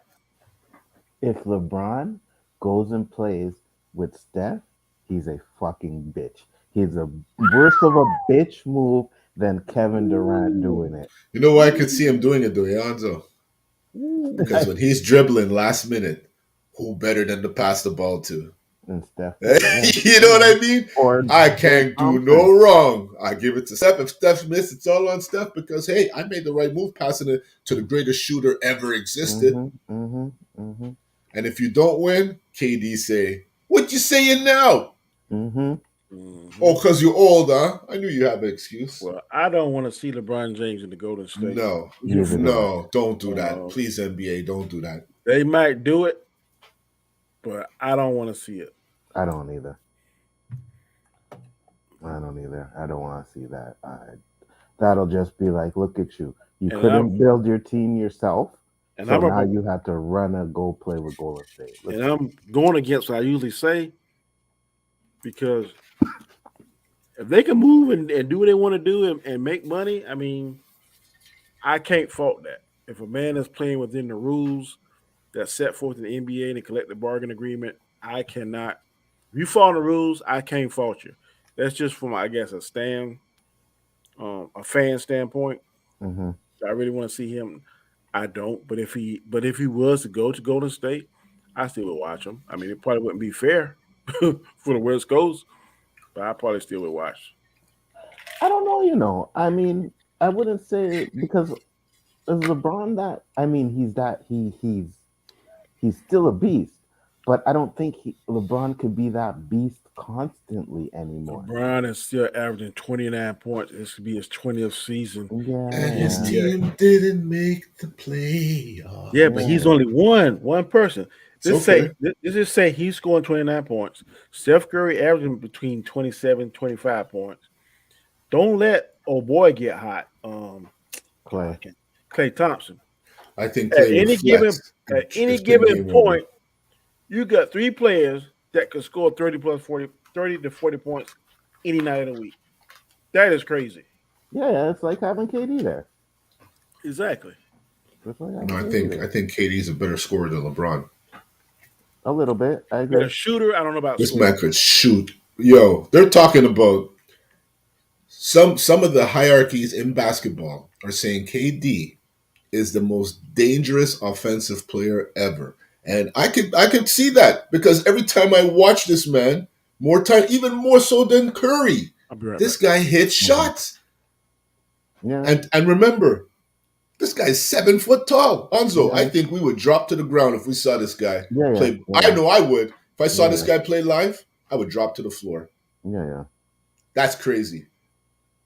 If LeBron goes and plays with Steph, he's a fucking bitch. He's a worse of a bitch move than Kevin Durant Ooh, doing it. You know why I could see him ooh, doing it, though, Alonzo? Because ooh. when he's dribbling last minute, who better than to pass the ball to? And Steph You is, yeah, know yeah. what I mean? Or I Clay can't do Thompson. no wrong. I give it to Steph. If Steph missed, it's all on Steph because hey, I made the right move passing it to the greatest shooter ever existed. Mm-hmm, mm-hmm, mm-hmm, And if you don't win, KD say, "What you saying now?" mm-hmm. Hmm. Oh, because you're old, huh? I knew you have an excuse. Well, I don't want to see LeBron James in the Golden State. No, Even Neither for do I. no, don't do that. uh, Please, NBA, don't do that. they might do it, but I don't want to see it. I don't either. I don't either. I don't want to see that. That'll just be like, look at you. You And I'm couldn't build your team yourself, and so I'm now a, you have to run a go play with Golden State. and Listen, I'm going against what I usually say because if they can move and do what they want to do and make money, I mean, I can't fault that. If a man is playing within the rules that's set forth in the NBA and the collective bargain agreement, I cannot. If you follow the rules, I can't fault you. That's just from, I guess, a fan standpoint. hmm I really want to see him. I don't, but if he was to go to Golden State, I still would watch him. I mean, it probably wouldn't be fair for the West Coast, but I probably still would watch. I don't know. I mean, I wouldn't say because is LeBron that. I mean, he's still a beast, but I don't think LeBron could be that beast constantly anymore. LeBron is still averaging 29 points. This could be his 20th season in And the his Yeah, NBA. team didn't make the Yeah, but playoffs. he's yeah, only one person. It's okay. This just say he's scoring 29 points. Steph Curry averaging between 27, 25 points. Don't let old boy get hot. God, I Clay. can't. Clay Thompson. I think At Clay would any given flex at any if the given game over. point, you got three players that could score 30 plus 40, 30 to 40 points any night of the week. That is crazy. Yeah, it's like having KD there. Exactly. It's like No, having I KD think there. I think KD's a better scorer than LeBron. A little bit. I But a agree. shooter, I don't know about This man scoring. could shoot. Yo, they're talking about some of the hierarchies in basketball are saying KD is the most dangerous offensive player ever. And I could see that because every time I watch this man, more time, even more so than Curry, I'll be right this back. guy hits hmm shots. Yeah, And remember, this guy's 7 foot tall. Anzo, I yeah, think we would drop to the ground if we saw this guy yeah, yeah, play. I yeah, know I would. If I saw yeah, this yeah, guy play live, I would drop to the floor. yeah, yeah. That's crazy.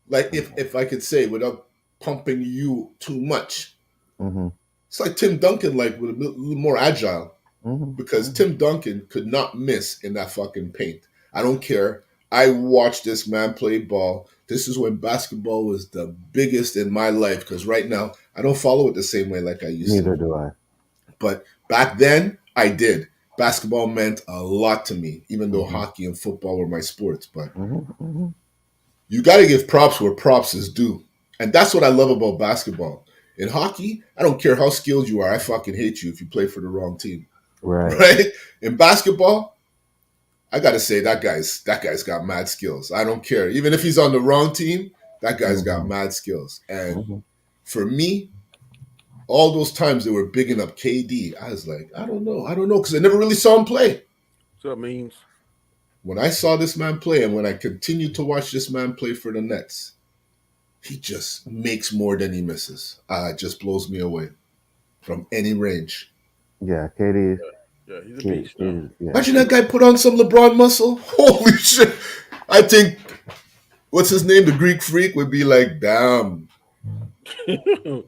Like if I could say without pumping you too much, Mm-hmm. it's like Tim Duncan, like with a little more agile. Mm-hmm. Because Mm-hmm. Tim Duncan could not miss in that fucking paint. I don't care. I watched this man play ball. This is when basketball was the biggest in my life because right now I don't follow it the same way like I used to. Neither do I. But back then I did. Basketball meant a lot to me, even though Mm-hmm. hockey and football were my sports. But Mm-hmm. Mm-hmm. you got to give props where props is due. And that's what I love about basketball. In hockey, I don't care how skilled you are. I fucking hate you if you play for the wrong team. Right. Right? In basketball, I gotta say that guy's got mad skills. I don't care. Even if he's on the wrong team, that guy's got Mm-hmm. mad skills. And Mm-hmm. for me, all those times they were bigging up KD, I was like, I don't know, because I never really saw him play. So it means When I saw this man play, and when I continued to watch this man play for the Nets, he just makes more than he misses. It just blows me away from any range. Yeah, Katie. yeah, he's a Katie. beast now. Katie. Yeah. Imagine that guy put on some LeBron muscle. Holy shit! I think what's his name, the Greek Freak, would be like, damn. Well,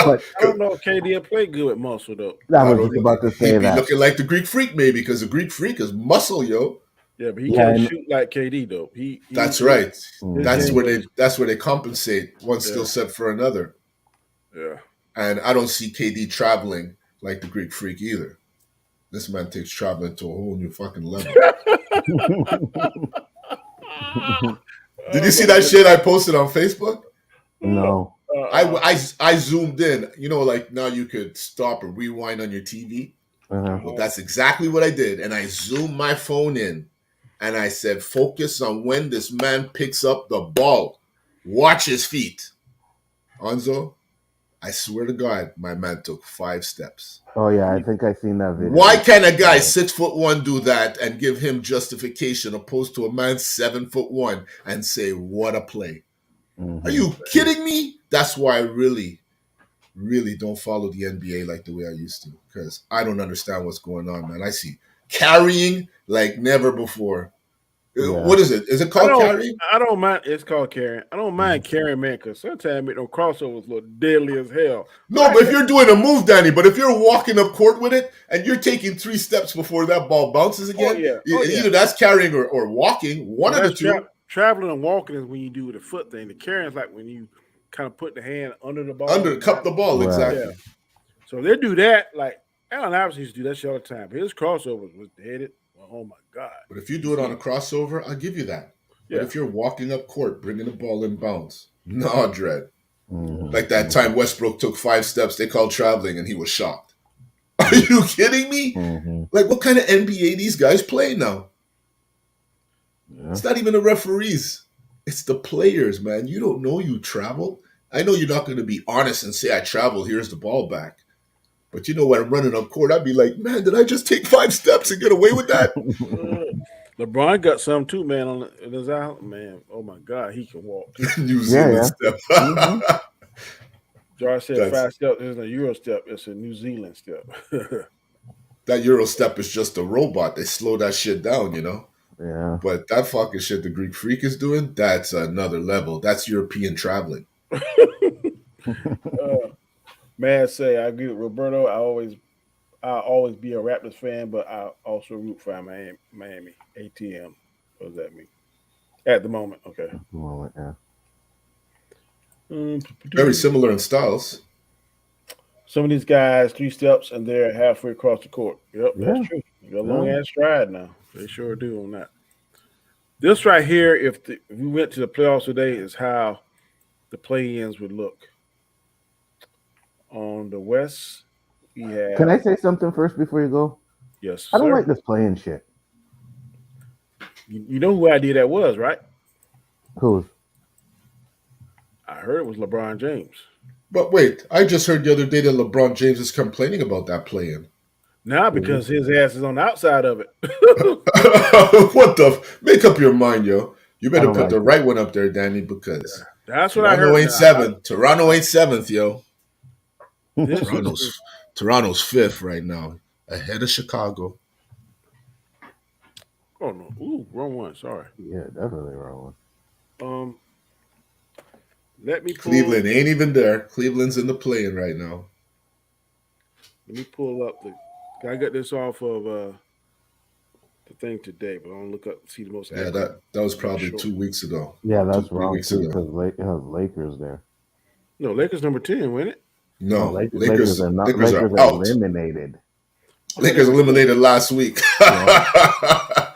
But I don't know if KD will play good with muscle though. I I was don't just know. about to say He'd be that. looking like the Greek Freak, maybe, because the Greek Freak is muscle, yo. Yeah, but he Yeah, can't and shoot like KD though. That's right. His Mhm. That's game where goes. they compensate one skill Yeah, set for another. yeah. And I don't see KD traveling like the Greek Freak either. This man takes traveling to a whole new fucking level. Did you Oh see my that god. shit I posted on Facebook? No. I, Uh, I, I zoomed in. You know, like now you could stop or rewind on your TV. Uh-huh. Well, that's exactly what I did. And I zoomed my phone in and I said, focus on when this man picks up the ball. Watch his feet. Anzo, I swear to God, my man took 5 steps. Oh yeah, I think I seen that Why video. can't a guy 6'1" do that and give him justification opposed to a man 7'1" and say, what a play? Are Mm-hmm. you kidding me? That's why I really, really don't follow the NBA like the way I used to because I don't understand what's going on, man. I see carrying like never before. Yeah. What is it? Is it I called don't. carrying? I don't mind. It's called carrying. I don't mind carrying, man, because sometimes make them crossovers look deadly as hell. No, but if you're doing a move, Danny, but if you're walking up court with it and you're taking 3 steps before that ball bounces Oh again, yeah. Oh yeah. either that's carrying or walking, one No, of the that's two, traveling and walking is when you do the foot thing. The carrying is like when you kind of put the hand under the ball under and cup grab the it. ball, Right. Yeah. exactly. So they do that. Like Allen Iverson used to do that shit all the time. But his crossovers was headed. Well, oh my god. But if you You do it on a see? crossover, I'll give you that. But Yeah. if you're walking up court, bringing the ball in bounds, no, Dread. Yeah. Like that time Westbrook took 5 steps, they called traveling, and he was shocked. Are Mm-hmm. you kidding me? Mm-hmm. Like, what kind of NBA these guys play now? Yeah. It's not even the referees. It's the players, man. You don't know you travel. I know you're not going to be honest and say, I travel, here's the ball back. But you know, when I'm running up court, I'd be like, man, did I just take 5 steps and get away with that? Uh, LeBron got some too, man. In his out, man. Oh my god, he can walk too. New Yeah, Zealand yeah. step. Mm-hmm. Jar said That's 5 steps. There's a Euro step. It's a New Zealand step. that Euro step is just a robot. They slow that shit down, you know? Yeah. But that fucking shit the Greek freak is doing, that's another level. That's European traveling. uh, Man, say I agree with Roberto. I'll always be a Raptors fan, but I also root for Miami. ATM. What does that mean? At the moment, okay. Moment, yeah. Um, Very similar in styles. Some of these guys 3 steps and they're halfway across the court. Yep, that's Yeah. true. You got a long Yeah. ass stride now. They sure do on that. This right here, if we went to the playoffs today, is how the play-ins would look. On the West, we Can I have say something first before you go? yes, I don't sir. like this playing shit. You know who idea that was, right? Who's? I heard it was LeBron James. But wait, I just heard the other day that LeBron James is complaining about that play-in. Now Who? because his ass is on the outside of it. What the? Make up your mind, yo. You I better don't put like the it. right one up there, Danny, because That's what I Toronto heard. ain't Now seventh. Toronto ain't seventh, yo. this is Toronto's fifth right now, ahead of Chicago. oh no, ooh, wrong one. Sorry. Yeah, definitely wrong. Um, let me pull. Cleveland ain't even there. Cleveland's in the play-in right now. Let me pull up the. I got this off of the thing today, but I don't look up see the most Yeah, accurate. that was I'm probably sure. 2 weeks ago, Yeah, two that's three wrong weeks too ago. because it has Lakers there. No, Lakers number 10, wasn't it? No, No, Lakers are not. Lakers are Lakers are out. eliminated. I thought they Lakers were still. eliminated last week. Yeah,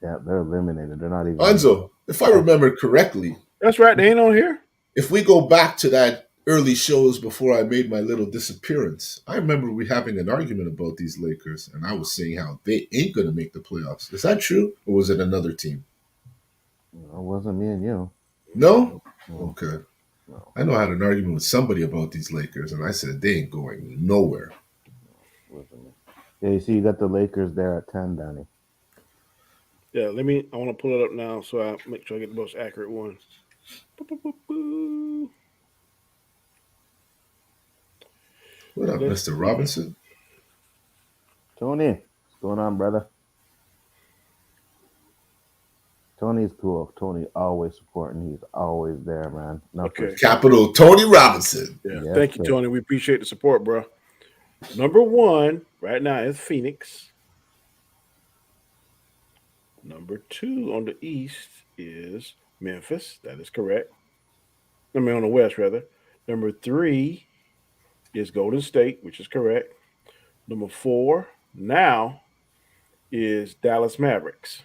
yeah, they're eliminated. They're not even. Anzo, if I remember correctly, That's right. They ain't on here. if we go back to that early shows before I made my little disappearance, I remember we having an argument about these Lakers, and I was saying how they ain't going to make the playoffs. Is that true, or was it another team? It wasn't me and you. No? No, Okay. no, I know I had an argument with somebody about these Lakers, and I said they ain't going nowhere. it wasn't me. Yeah, you see, you got the Lakers there at 10, Danny. Yeah, let me. I want to pull it up now so I make sure I get the most accurate one. Boo. What up, Let's Mr. see. Robinson? Tony, what's going on, brother? Tony's cool. Tony always supporting. He's always there, man. Not for Okay. Capital Tony Robinson. Yeah. yes, Thank you, sir. Tony. We appreciate the support, bro. Number one right now is Phoenix. Number two on the East is Memphis. That is correct. I mean, on the West, rather. Number three is Golden State, which is correct. Number four now is Dallas Mavericks.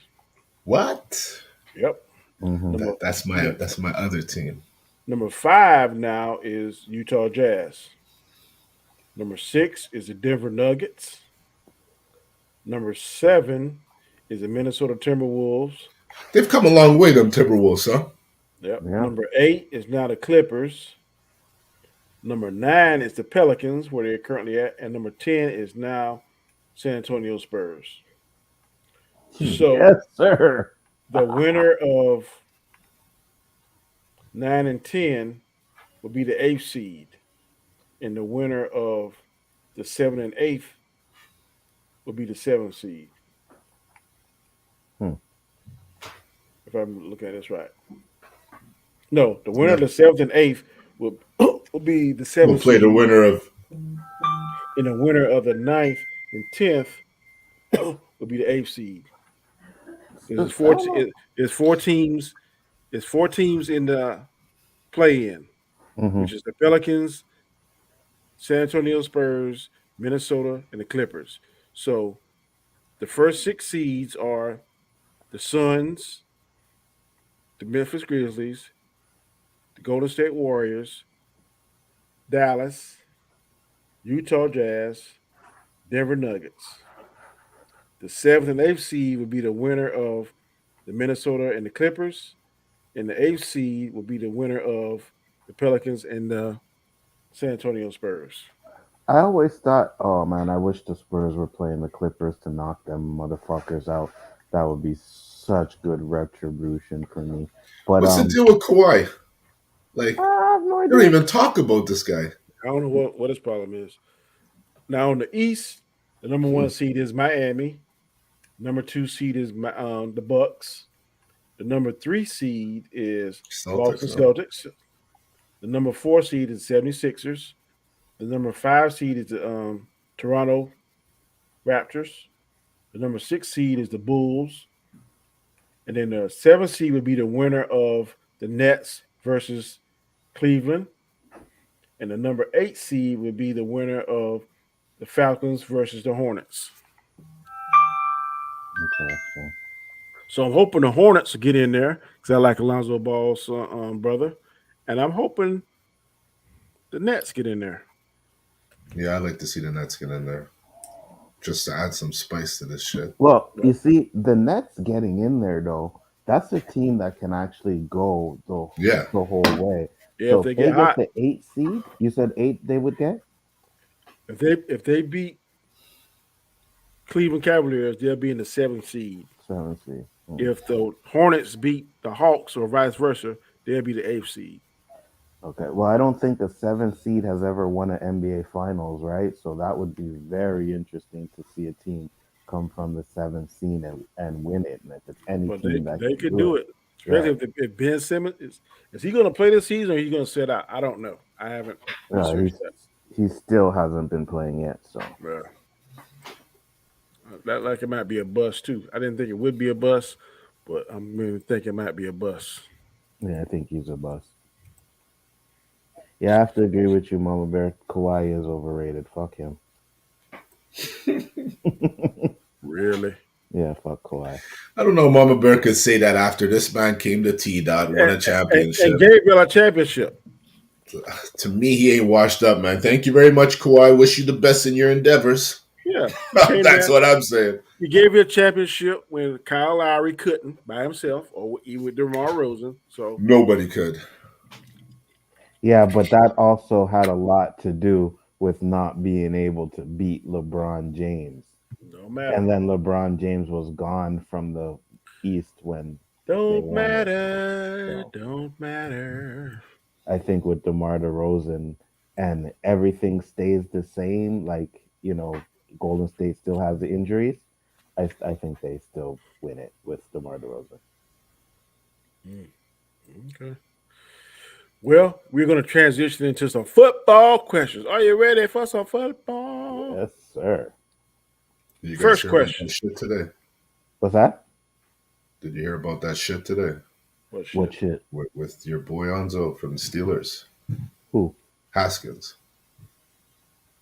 What? Yep. Hmm. Number That's my other team. number five now is Utah Jazz. Number six is the Denver Nuggets. Number seven is the Minnesota Timberwolves. They've come a long way, them Timberwolves, huh? Yep. Yeah. Number eight is now the Clippers. Number nine is the Pelicans, where they're currently at, and number 10 is now San Antonio Spurs. So Yes, sir. the winner of 9 and 10 will be the eighth seed, and the winner of the seven and eighth will be the seventh seed. Hmm. if I'm looking at this right. No, the winner of Yeah. the seventh and eighth will will be the We'll seventh play the seed, winner of. and the winner of the ninth and tenth will be the eighth seed. Because I don't know. it's four teams. It's four teams in the play-in, Hmm. which is the Pelicans, San Antonio Spurs, Minnesota, and the Clippers. So the first six seeds are the Suns, the Memphis Grizzlies, the Golden State Warriors, Dallas, Utah Jazz, Denver Nuggets. The seventh and eighth seed would be the winner of the Minnesota and the Clippers, and the eighth seed will be the winner of the Pelicans and the San Antonio Spurs. I always thought, oh man, I wish the Spurs were playing the Clippers to knock them motherfuckers out. That would be such good retribution for me. But What's the deal with Kawhi? Like, I have no you don't idea. even talk about this guy. I don't know what his problem is. Now on the East, the number one seed is Miami. Number two seed is the Bucks. The number three seed is the Celtics, Boston no. Celtics. The number four seed is 76ers. The number five seed is the Toronto Raptors. The number six seed is the Bulls. And then the seventh seed would be the winner of the Nets versus Cleveland. And the number eight seed would be the winner of the Falcons versus the Hornets. Interesting. So I'm hoping the Hornets will get in there because I like Alonzo Ball's brother. And I'm hoping the Nets get in there. Yeah, I'd like to see the Nets get in there just to add some spice to this shit. Well, But you see, the Nets getting in there though, that's a team that can actually go Yeah, the whole way. yeah, So if if they they get get hot, the eight seed, you said eight they would get if they beat Cleveland Cavaliers, they'll be in the seventh seed. seven seed. If the Hornets beat the Hawks or vice versa, they'll be the eighth seed. Okay. Well, I don't think the seventh seed has ever won an NBA Finals, right? So that would be very interesting to see a team come from the seventh seed and win it. And if it's any But team that they can could do do it, it, especially yeah, if Ben Simmons is he going to play this season or is he going to sit out? I don't know. I haven't yeah, researched that. he still hasn't been playing yet. So Yeah. That like it might be a bust too. I didn't think it would be a bust, but I'm really thinking it might be a bust. yeah, I think he's a bust. Yeah, I have to agree with you, Mama Bear. Kawhi is overrated. Fuck him. Really. Yeah, fuck Kawhi. I don't know. Mama Bear could say that after this man came to T Dot, won And, a and championship. Gabriel a championship. To me, he ain't washed up, man. Thank you very much, Kawhi. Wish you the best in your endeavors. Yeah. He came That's there. what I'm saying. He gave you a championship when Kyle Lowry couldn't by himself or even with DeMar Rosen. So Nobody could. Yeah, but that also had a lot to do with not being able to beat LeBron James. no matter. And then LeBron James was gone from the East when they Don't won it. matter. So Don't matter. I think with DeMar DeRozan and everything stays the same, like, Golden State still has the injuries, I think they still win it with DeMar DeRozan. Mm, okay. Well, we're going to transition into some football questions. Are you ready for some football? Yes, sir. Did you guys First hear about that question. shit today? What's that? Did you hear about that shit today? What What shit? shit? With your boy Onzo from the Steelers, Who? Haskins.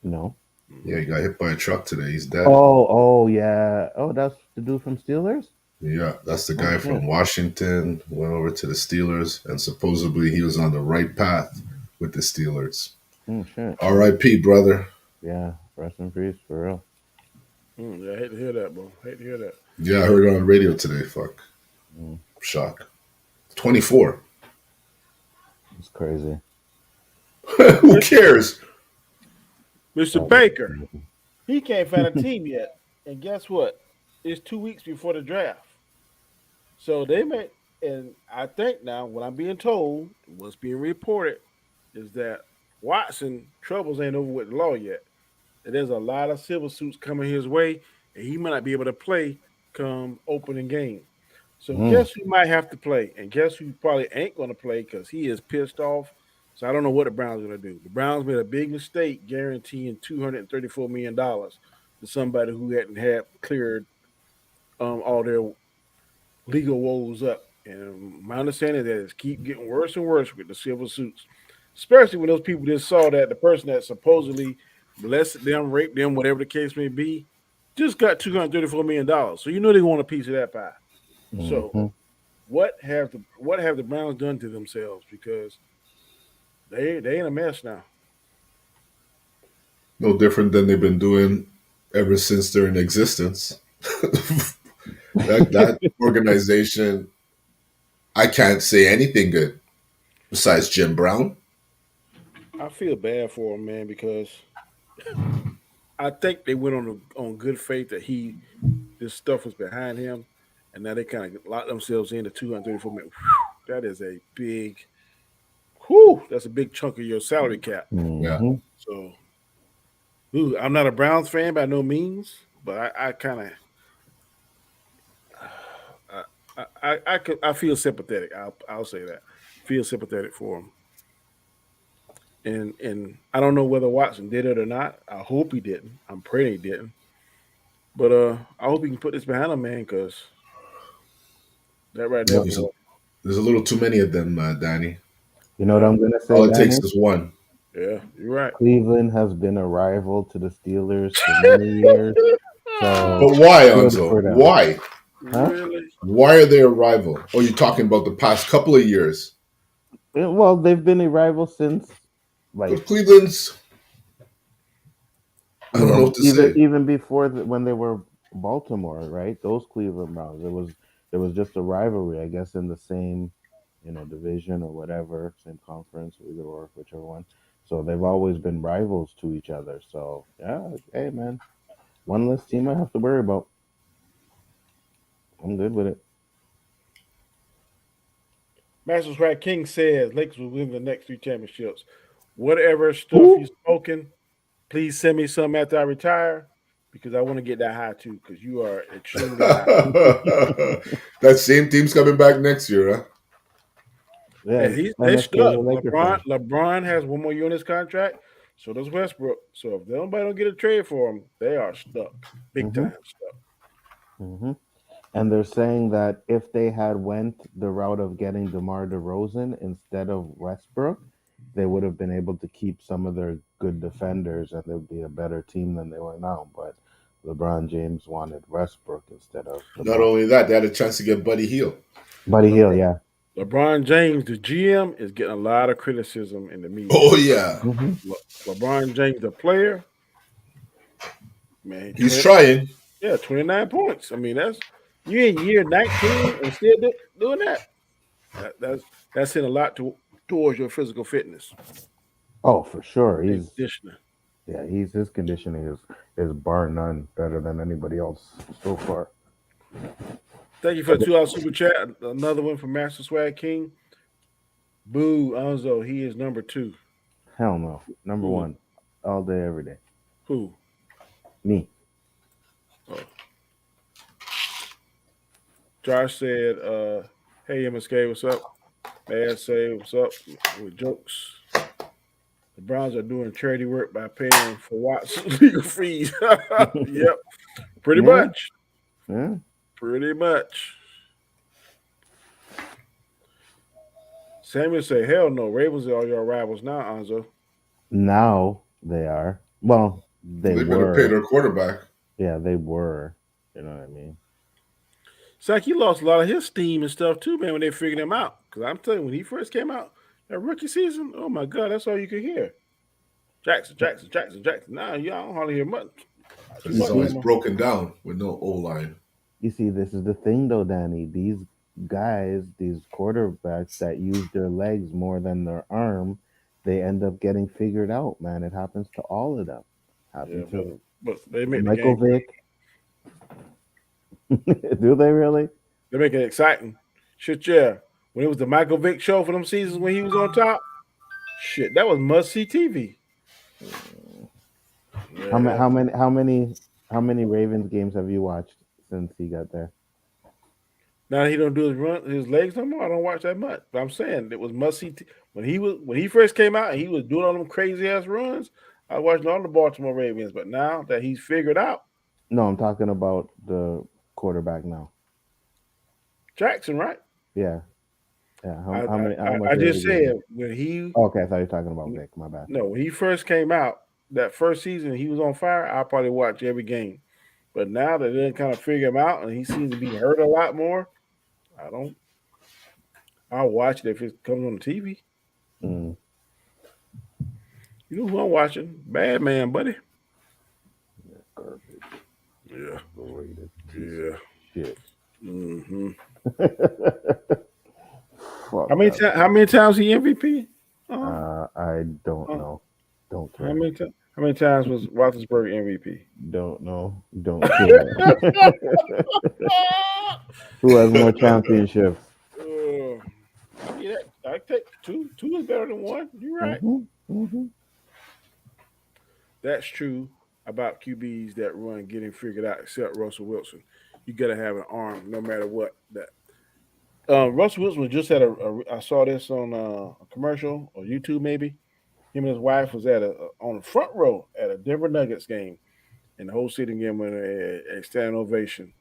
No. Yeah, he got hit by a truck today. He's dead. Oh, yeah. Oh, that's the dude from Steelers? Yeah, that's the Oh, guy shit. from Washington, went over to the Steelers, and supposedly he was on the right path with the Steelers. Oh, shit. R.I.P., brother. Yeah, rest in peace, for real. Yeah, I hate to hear that, bro. Hate to hear that. Yeah, I heard it on the radio today. Fuck. Mm, Shock. 24. it's crazy. Who cares? Mr. That is Baker, crazy. he can't find a team yet. And guess what? It's 2 weeks before the draft. So they may, and I think now what I'm being told, what's being reported, is that Watson troubles ain't over with the law yet. And there's a lot of civil suits coming his way, and he might not be able to play come opening game. So Mm. guess who might have to play, and guess who probably ain't going to play because he is pissed off. So I don't know what the Browns are going to do. The Browns made a big mistake guaranteeing $234 million to somebody who hadn't had cleared all their legal woes up. And my understanding is that it's keep getting worse and worse with the civil suits, especially when those people just saw that the person that supposedly molested them, raped them, whatever the case may be, just got $234 million. So you know they want a piece of that pie. So Hmm. what have the Browns done to themselves? Because they in a mess now. No different than they've been doing ever since they're in existence. That organization, I can't say anything good besides Jim Brown. I feel bad for him, man, because I think they went on good faith that this stuff was behind him, and now they kind of locked themselves into 234 million. That is a big, that's a big chunk of your salary cap. Yeah. Hmm. So, I'm not a Browns fan by no means, but I kind of, I feel sympathetic. I'll say that. Feel sympathetic for him, and I don't know whether Watson did it or not. I hope he didn't. I'm praying he didn't. But I hope he can put this behind him, man, because that right there, Yep. There's a, boy. there's a little too many of them, Danny. You know what Yeah, I'm gonna say, All it takes Danny? is one. yeah, you're right. Cleveland has been a rival to the Steelers for many years, so But why, good Anzo? for them. Why? Huh? Really? Why are they a rival? Oh, you're talking about the past couple of years. Well, they've been a rival since, like, But Cleveland's, I you don't know know, what to even say. even before when they were Baltimore, right? Those Cleveland Browns, it was just a rivalry, I guess, in the same, division or whatever, same conference, either or whichever one. So they've always been rivals to each other. So yeah, hey man, one less team I have to worry about. I'm good with it. Masters Rat King says Lakers will win the next three championships. Whatever stuff you Who? spoken, please send me some after I retire because I want to get that high too because you are extremely high. That same team's coming back next year, huh? Yeah, And they NSK is stuck. a Laker LeBron fan. LeBron has one more year on his contract. So does Westbrook. So if nobody don't get a trade for him, they are stuck. Big Hmm. time stuck. Hmm. And they're saying that if they had went the route of getting DeMar DeRozan instead of Westbrook, they would have been able to keep some of their good defenders, and they would be a better team than they were now. But LeBron James wanted Westbrook instead of Not DeMar. only that, they had a chance to get Buddy Hield. Buddy Hill, LeBron, yeah. LeBron James, the GM, is getting a lot of criticism in the media. Oh yeah, Hmm. LeBron James, the player, man, he's trying. 29 points. I mean, you in year 19 and still doing that. That's in a lot towards your physical fitness Oh, for sure. and He's conditioning. Yeah, his conditioning is bar none better than anybody else so far. Thank you for the $2 super chat. Another one from Master Swag King. Boo, Anzo, he is number two. Hell no. Number Who? one, all day, every day. Who? Me. Oh. Josh said, hey MSK, what's up? Bad say, what's up? With jokes. The Browns are doing charity work by paying for Watt's legal fees. Yep, pretty Yeah, much. yeah. Pretty much. Samuel say, hell no. Ravens are all your rivals now, Anzo. Now they are. Well, they They better pay were. their quarterback. Yeah, they were. You know what I mean? It's like he lost a lot of his steam and stuff too, man, when they figured him out. Because I'm telling you, when he first came out, that rookie season, oh my God, that's all you could hear. Jackson, Jackson, Jackson, Jackson. Now y'all don't hardly hear too Because You he's much no see, always more. broken down with no O line. this is the thing though, Danny. These guys, these quarterbacks that use their legs more than their arm, they end up getting figured out, man. It happens to all of them. Yeah, Happened but to but they make the Michael game. Vick. Do they really? They make it exciting. Shit, yeah. When it was the Michael Vick show for them seasons when he was on top, shit, that was must see TV. How many? Yeah, How many? How many? How many Ravens games have you watched since he got there? Now he don't do his legs no more. I don't watch that much. But I'm saying it was must see when he first came out and he was doing all them crazy ass runs. I watched all the Baltimore Ravens, but now that he's figured out No, I'm talking about the quarterback now. Jackson, right? Yeah, yeah. I How many? How I, much I did just he give said you? when he Okay, I thought you were talking about Vic. My bad. no when he first came out that first season he was on fire. I probably watch every game, but now that they kind of figure him out and he seems to be hurt a lot more, I don't. I'll watch it if it comes on the TV. Mm, You know who I'm watching? Bad Man, buddy. garbage. Yeah, Overrated piece of yeah. shit. hmm Fuck that. How many times he MVP? Uh, I don't uh, know. Don't care. how many times was Roethlisberger MVP? Don't know. Don't care. Who has more championships? I get that. I take two. Two is better than one. You're right. Hmm. Hmm. That's true about QBs that run getting figured out, except Russell Wilson. You got to have an arm no matter what. That Russell Wilson just had I saw this on a commercial or YouTube maybe. Him and his wife was at on the front row at a Denver Nuggets game, and the whole city gave him a standing ovation.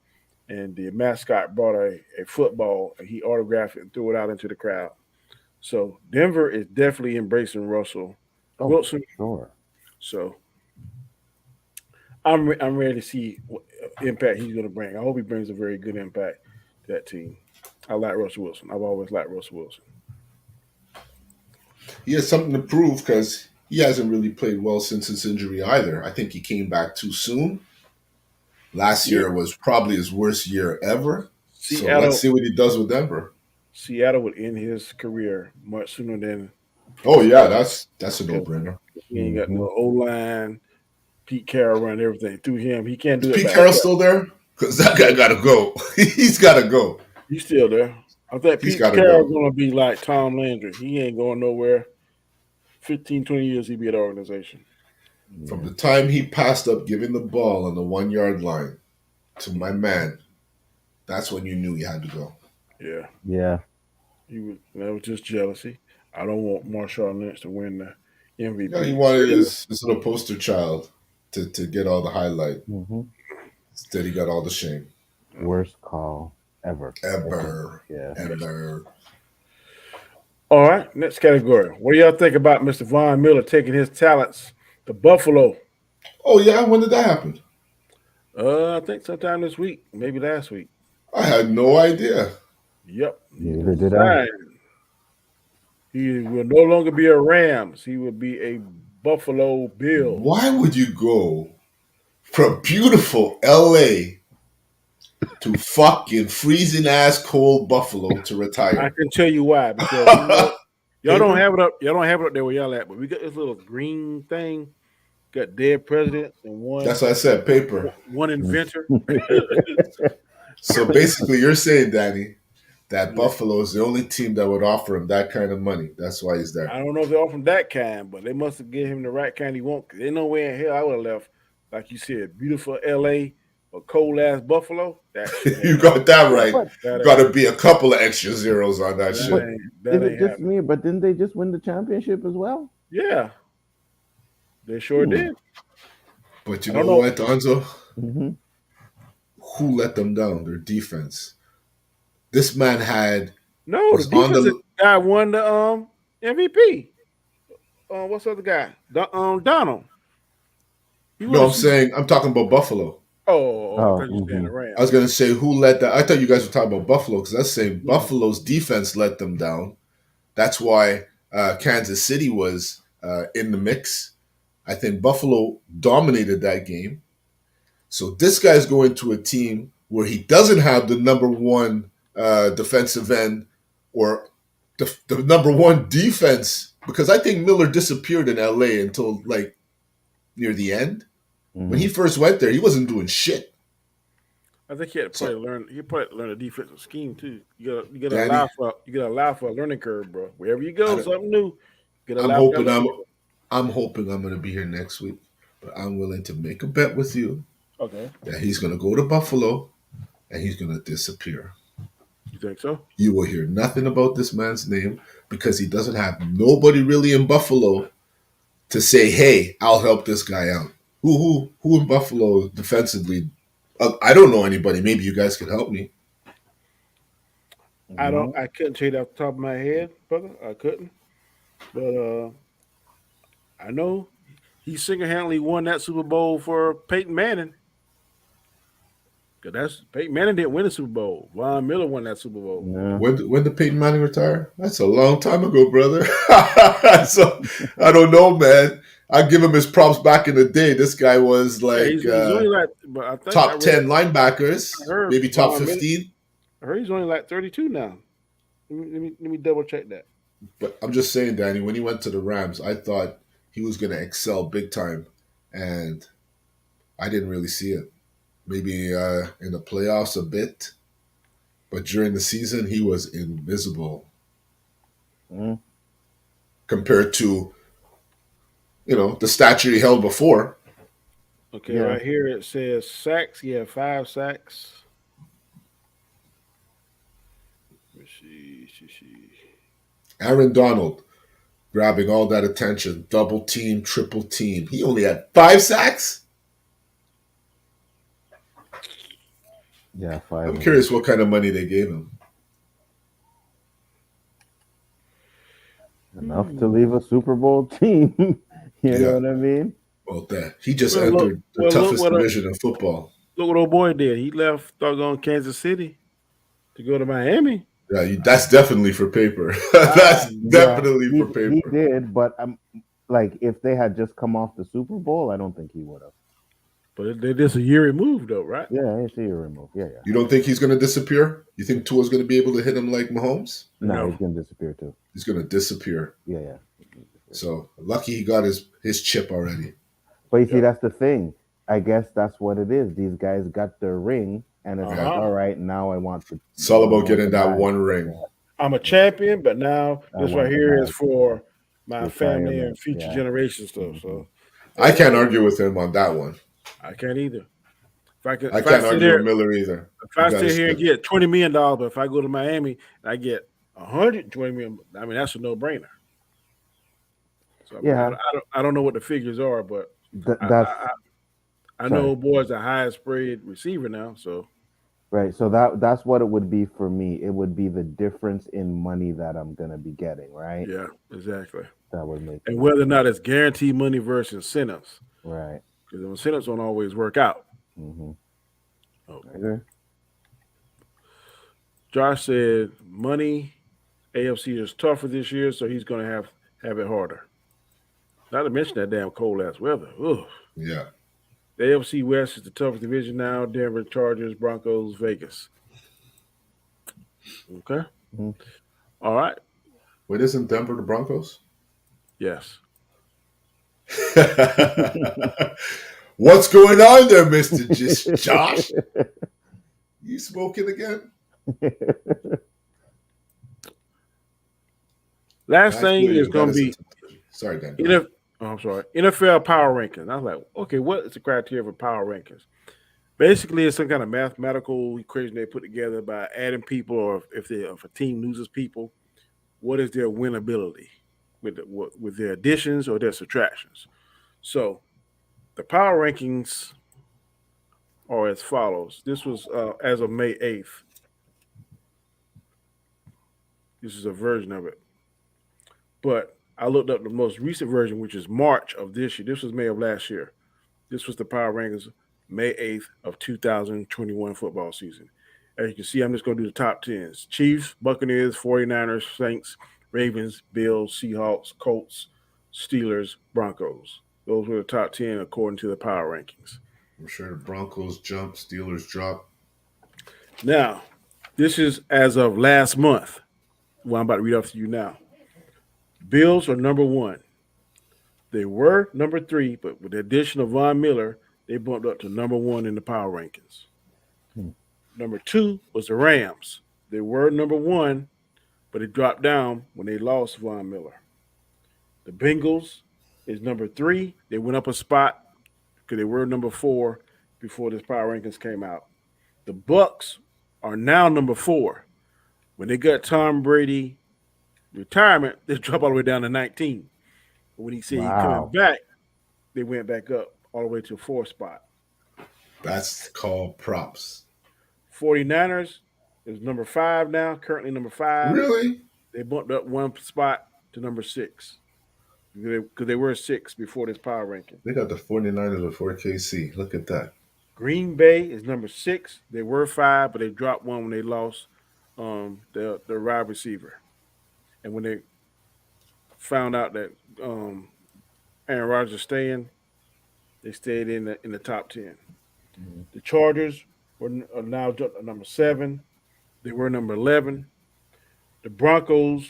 And the mascot brought a football, and he autographed it and threw it out into the crowd. So Denver is definitely embracing Russell Oh, for Wilson. sure. So I'm ready to see what impact he's going to bring. I hope he brings a very good impact to that team. I like Russell Wilson. I've always liked Russell Wilson. He has something to prove because he hasn't really played well since his injury either. I think he came back too soon. Last Yeah, year was probably his worst year ever. So let's Seattle see what he does with Denver. Seattle would end his career much sooner than Oh yeah, Pittsburgh that's a no because brainer. he ain't got Hmm. no O line. Pete Carroll run everything through him. He can't Is do it Pete by Carroll himself. still there? Because that guy got to go. He's got to go. He's still there. I think He's Pete got to Carroll's go. going to be like Tom Landry. He ain't going nowhere. 15, 20 years he be at the organization. From Yeah. the time he passed up giving the ball on the 1 yard line to my man, that's when you knew he had to go. Yeah. Yeah. That was just jealousy. I don't want Marshawn Lynch to win the Yeah, he MVP. wanted his little poster child to get all the highlight. Hmm. Instead, he got all the shame. Worst call ever. Ever. Yeah. Ever. All right, next category. What do y'all think about Mr. Von Miller taking his talents to Buffalo? Oh, yeah? When did that happen? I think sometime this week, maybe last week. I had no idea. Yep, he Neither did I. resigned. He will no longer be a Rams. He will be a Buffalo Bill. Why would you go from beautiful LA to fucking freezing ass cold Buffalo to I retire? can tell you why because y'all don't Paper? have it up. Y'all don't have it up there where y'all at, but we got this little green thing. Got dead presidents and That's what I said, paper. one inventor. So basically, you're saying, Danny, that Yeah. Buffalo is the only team that would offer him that kind of money. That's why he's there. I don't know if they offer him that kind, but they must have given him the right kind he want. Cause ain't no way in hell I would have left, like you said, beautiful LA or cold ass Buffalo. That shit You ain't got that right. But that Got ain't to be a couple of extra zeros on that that but shit. ain't is that it ain't just happening. me? But didn't they just win the championship as well? Yeah, they sure Hmm. did. But I you don't know know. what, Donzo? Hmm. Who let them down? Their defense. This man No, the was on defensive the. guy won the MVP. What's the other guy? Donald. He won No, the I'm Super. saying I'm talking about Buffalo. I Oh. thought you were saying the I was Rams. gonna say who let that. I thought you guys were talking about Buffalo because that's saying Mm. Buffalo's defense let them down. That's why Kansas City was in the mix. I think Buffalo dominated that game. So this guy's going to a team where he doesn't have the number one defensive end or the number one defense because I think Miller disappeared in LA until like near the end. When Hmm. he first went there, he wasn't doing shit. I think he had to So probably learn. He probably learn a defensive scheme too. You got to Danny, allow for a learning curve, bro. Wherever you go, I, something new. You got to I'm allow for that hoping learning curve. I'm hoping I'm going to be here next week, but I'm willing to make a bet with you Okay. that he's going to go to Buffalo and he's going to disappear. You think so? You will hear nothing about this man's name because he doesn't have nobody really in Buffalo to say, "Hey, I'll help this guy out." Who in Buffalo defensively? I don't know anybody. Maybe you guys could help me. I don't. No. I couldn't tell you off the top of my head, brother. I couldn't. But I know he single handedly won that Super Bowl for Peyton Manning. Cause that's Peyton Manning didn't win the Super Bowl. Von Miller won that Super Bowl. Yeah. When did Peyton Manning retire? That's a long time ago, brother. So I don't know, man. I give him his props back in the day. This guy was Yeah, like he's only like. But I think top 10 I linebackers, heard maybe top Von Miller. 15. I heard he's only like 32 now. Let me double check that. But I'm just saying, Danny, when he went to the Rams, I thought he was going to excel big time. And I didn't really see it. Maybe in the playoffs a bit. But during the season, he was invisible Mm. compared to, the stature he held before. Okay, Yeah. right here it says sacks. He had 5 sacks. Let me see. Aaron Donald grabbing all that attention, double team, triple team. He only had 5 sacks? Yeah. Five I'm of them. curious what kind of money they gave him. Enough to leave a Super Bowl team. You know Yeah, what I mean? well, that. He just Well, look. entered the Well, look toughest what. division in football. Look what old boy did. He left doggone Kansas City to go to Miami. Yeah, that's definitely for paper. Ah, That's Yeah, definitely he for he paper. did, but like if they had just come off the Super Bowl, I don't think he would have. but they just a year removed though, right? Yeah, I see your remove. Yeah, yeah. You don't think he's going to disappear? You think Tua's going to be able to hit him like Mahomes? No, he's No. gonna disappear too. He's going to disappear. Yeah, yeah. So lucky he got his chip already. But you see, Yeah. that's the thing. I guess that's what it is. These guys got their ring, and it's Uh Yeah. like, huh. all right, now I want the, It's all I about want getting the that bag. one ring. Yeah, I'm a champion, but now I this right want the here is bag. Yeah, for my family and retirement. future Yeah. generation stuff. Hmm. So, I can't hey, argue with him on that one. I can't either. If I can, I if I can't sit argue with here, Miller either. if You I got to sit here and step. get $20 million, but if I go to Miami and I get 120 million, I mean that's a no brainer. So I mean, Yeah, I don't know what the figures are, but I that's I, I sorry. know boy's the highest paid receiver now. So Right. So that's what it would be for me. It would be the difference in money that I'm gonna be getting, right? yeah, exactly. That would make And it whether or not it's guaranteed money versus incentives, right. because the incentives don't always work out. Mm-hmm. Oh, I agree. Josh said money AFC is tougher this year, so he's going to have it harder. Not to mention that damn cold ass weather. Ugh. Yeah. The AFC West is the toughest division now. Denver, Chargers, Broncos, Vegas. Okay. Mhm. All right. Wait, isn't Denver the Broncos? Yes. What's going on there, Mister Josh? You smoking again? Last I feel thing is you. That going to is a be tough division. Sorry, Dan. Go ahead. NF, oh, I'm sorry, NFL power rankings. I was like, okay, what is the criteria for power rankings? Basically, it's some kind of mathematical equation they put together by adding people, or if a team loses people, what is their winnability with their additions or their subtractions. So the power rankings are as follows. This was as of May 8th. This is a version of it. But I looked up the most recent version, which is March of this year. This was May of last year. This was the power rankings May 8th of 2021 football season. As you can see, I'm just going to do the top 10s. Chiefs, Buccaneers, 49ers, Saints, Ravens, Bills, Seahawks, Colts, Steelers, Broncos. Those were the top 10 according to the power rankings. I'm sure the Broncos jump, Steelers drop. Now, this is as of last month. What I'm about to read off to you now. Bills are number one. They were number three, but with the addition of Von Miller, they bumped up to number one in the power rankings. Hmm. Number two was the Rams. They were number one, but it dropped down when they lost Von Miller. The Bengals is number three. They went up a spot because they were number four before this power rankings came out. The Bucks are now number four, When they got Tom Brady retirement, they dropped all the way down to 19. But when he said he coming Wow. back, they went back up all the way to fourth spot. That's called props. 49ers is number five now, currently number five. Really? They bumped up one spot to number six because they were six before this power ranking. They got the 49ers before KC. Look at that. Green Bay is number six. They were five, but they dropped one when they lost the wide receiver. And when they found out that Aaron Rodgers is staying, they stayed in the top 10. Mhm. The Chargers are now number seven. They were number 11. The Broncos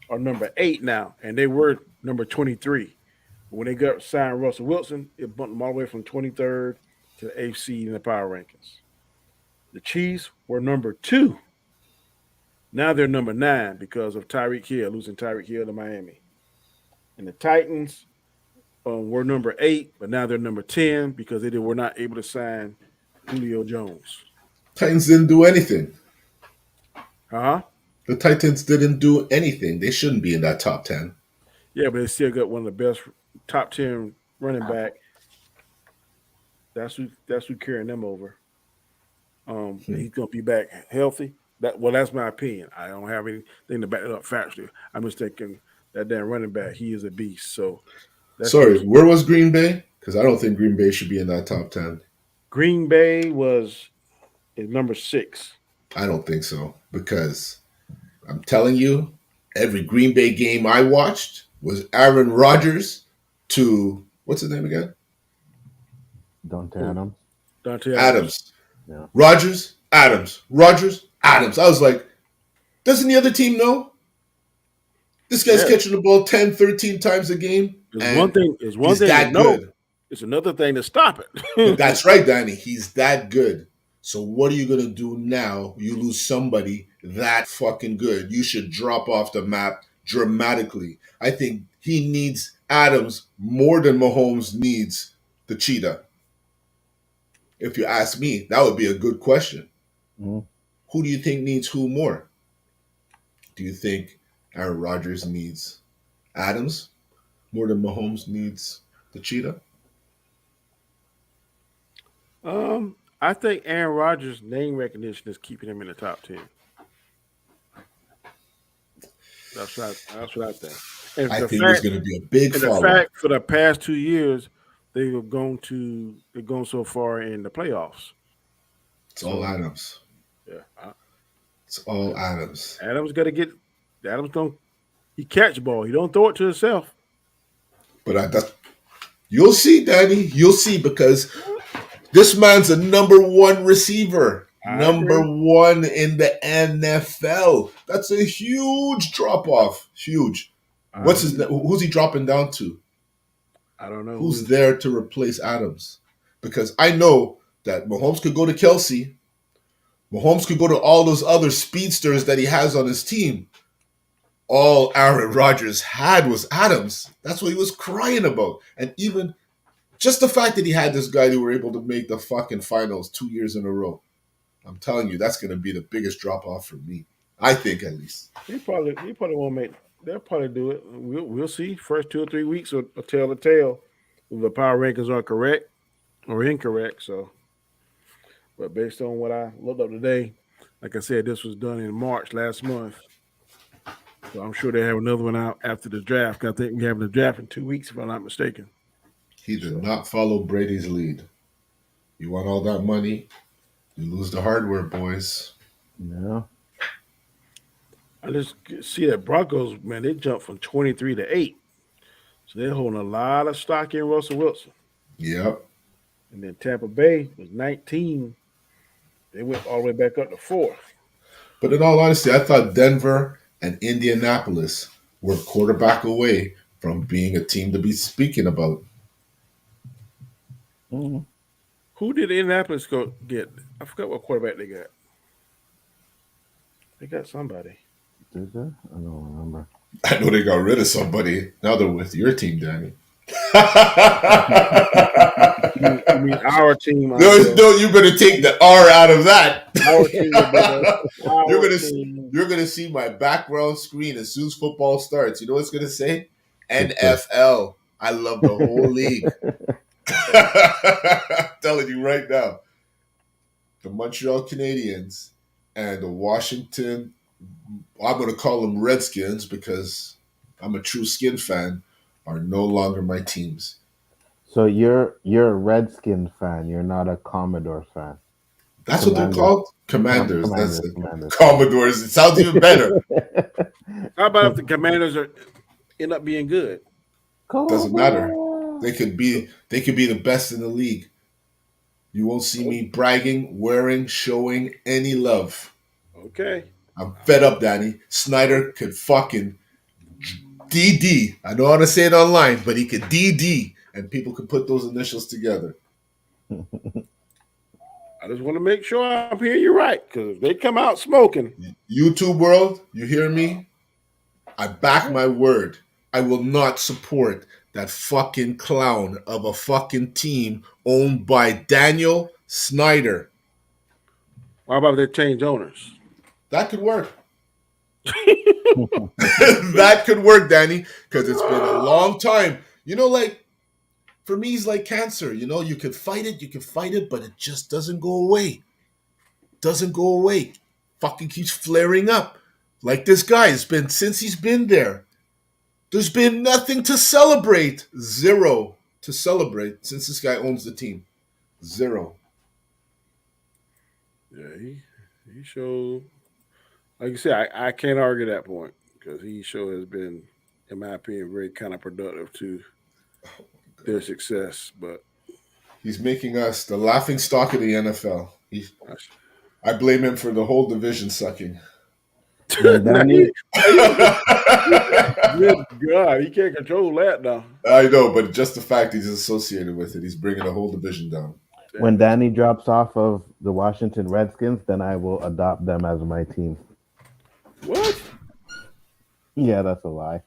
are number eight now, and they were number 23. When they got signed Russell Wilson, it bumped them all the way from 23rd to the eighth seed in the power rankings. The Chiefs were number two. Now they're number nine because of Tyreek Hill, losing Tyreek Hill to Miami. And the Titans were number eight, but now they're number 10 because they were not able to sign Julio Jones. Titans didn't do anything. Huh? The Titans didn't do anything. They shouldn't be in that top 10. Yeah, but they still got one of the best top 10 running back. That's who carrying them over. Hmm. He's gonna be back healthy. That's my opinion. I don't have anything to back it up factually. I'm just thinking that damn running back, he is a beast. So that's Sorry, just where was Green Bay? Because I don't think Green Bay should be in that top 10. Green Bay is number six. I don't think so. Because I'm telling you, every Green Bay game I watched was Aaron Rodgers to, what's his name again? Dante Who? Adams. Dante Adams. Adams. Yeah. Rodgers, Adams. Rodgers, Adams. I was like, doesn't the other team know? This guy's Yeah. catching the ball 10, 13 times a game, There's one and thing. There's one he's thing to that know. good. It's another thing to stop it. That's right, Danny. He's that good. So what are you gonna do now? You lose somebody that fucking good. You should drop off the map dramatically. I think he needs Adams more than Mahomes needs the cheetah. If you ask me, that would be a good question. Mhm. Who do you think needs who more? Do you think Aaron Rodgers needs Adams more than Mahomes needs the cheetah? I think Aaron Rodgers' name recognition is keeping him in the top 10. That's what I think. And I the think there's fact going to be a big and the fallout. fact for the past 2 years they've gone so far in the playoffs. It's all So Adams. yeah, It's all Adams. Adams got to get. Adams don't. He catch ball. He don't throw it to himself. But you'll see, Danny. You'll see because this man's a number one receiver, I number agree. one in the NFL. That's a huge drop off. Huge. I agree. Who's he dropping down to? I don't know Who's who. there to replace Adams? Because I know that Mahomes could go to Kelsey. Mahomes could go to all those other speedsters that he has on his team. All Aaron Rodgers had was Adams. That's what he was crying about. And even just the fact that he had this guy that were able to make the fucking finals 2 years in a row. I'm telling you, that's going to be the biggest drop off for me. I think, at least. He probably won't make. They'll probably do it. We'll see. First 2 or 3 weeks will tell the tale if the power rankings are correct or incorrect. So, but based on what I looked up today, like I said, this was done in March last month. So I'm sure they have another one out after the draft. I think we're having the draft in 2 weeks, if I'm not mistaken. He did So not follow Brady's lead. You want all that money? You lose the hardware, boys. Yeah. I just see that Broncos, man, they jumped from 23 to 8. So they're holding a lot of stock in Russell Wilson. Yep. And then Tampa Bay was 19. They went all the way back up to fourth. But in all honesty, I thought Denver and Indianapolis were quarterback away from being a team to be speaking about. Mhm. Who did Indianapolis go get? I forgot what quarterback they got. They got somebody. Did they? I don't remember. I know they got rid of somebody. Now they're with your team, Danny. You mean our team, No, Andres? no, you better take the R out of that. Our team, my brother. you're Our gonna team. you're gonna see my background screen as soon as football starts. You know what it's gonna say? Pittsburgh. NFL. I love the whole league. I'm telling you right now, the Montreal Canadiens and the Washington, I'm gonna call them Redskins because I'm a true skin fan, are no longer my teams. So you're a Redskin fan. You're not a Commodore fan. That's what they're Commanders. called? Commanders. That's Commanders. it. Commanders. Commodores. It sounds even better. How about if the Commanders end up being good? Doesn't matter. Cobra. They could be the best in the league. You won't see me bragging, wearing, showing any love. Okay. I'm fed up, Danny. Snyder could fucking DD. I don't want to say it online, but he could DD, and people could put those initials together. I just want to make sure I'm hearing you right because if they come out smoking, YouTube world, you hear me? I back my word. I will not support that fucking clown of a fucking team owned by Daniel Snyder. how about if they change owners? That could work. That could work, Danny, because it's been a long time. You know, like for me, it's like cancer. You know, you can fight it, but it just doesn't go away. Doesn't go away. Fucking keeps flaring up. Like this guy, it's been since he's been there. There's been nothing to celebrate. Zero to celebrate since this guy owns the team. Zero. Yeah, he showed. Like you said, I can't argue that point because he sure has been, in my opinion, very counterproductive to their success. But He's making us the laughing stock of the NFL. I, I blame him for the whole division sucking. When now he, Danny good God, he can't control that now. I know, but just the fact he's associated with it, he's bringing the whole division down. when That's Danny drops off of the Washington Redskins, then I will adopt them as my team. what? Yeah, that's a lie.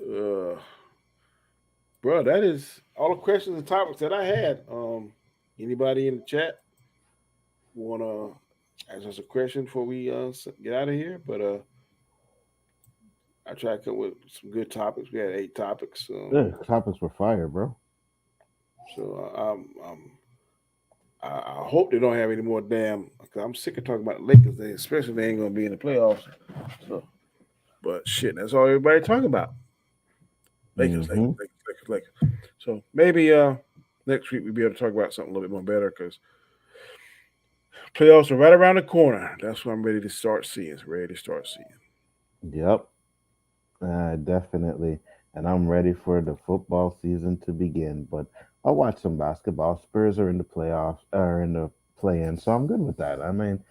Uh, bro, that is all the questions and topics that I had. Anybody in the chat want to ask us a question before we get out of here? But I tried to come with some good topics. We had 8 topics. Yeah, topics were fire, bro. So I hope they don't have any more damn. Cause I'm sick of talking about the Lakers, especially if they ain't gonna be in the playoffs. So, but shit, that's all everybody talking about. Lakers, Lakers, Hmm. Lakers, Lakers, Lakers. So maybe next week we'll be able to talk about something a little bit more better because playoffs are right around the corner. That's what I'm ready to start seeing. Ready to start seeing. Yep, definitely. And I'm ready for the football season to begin. But I'll watch some basketball. Spurs are in the playoffs, are in the play-in, so I'm good with that. I mean,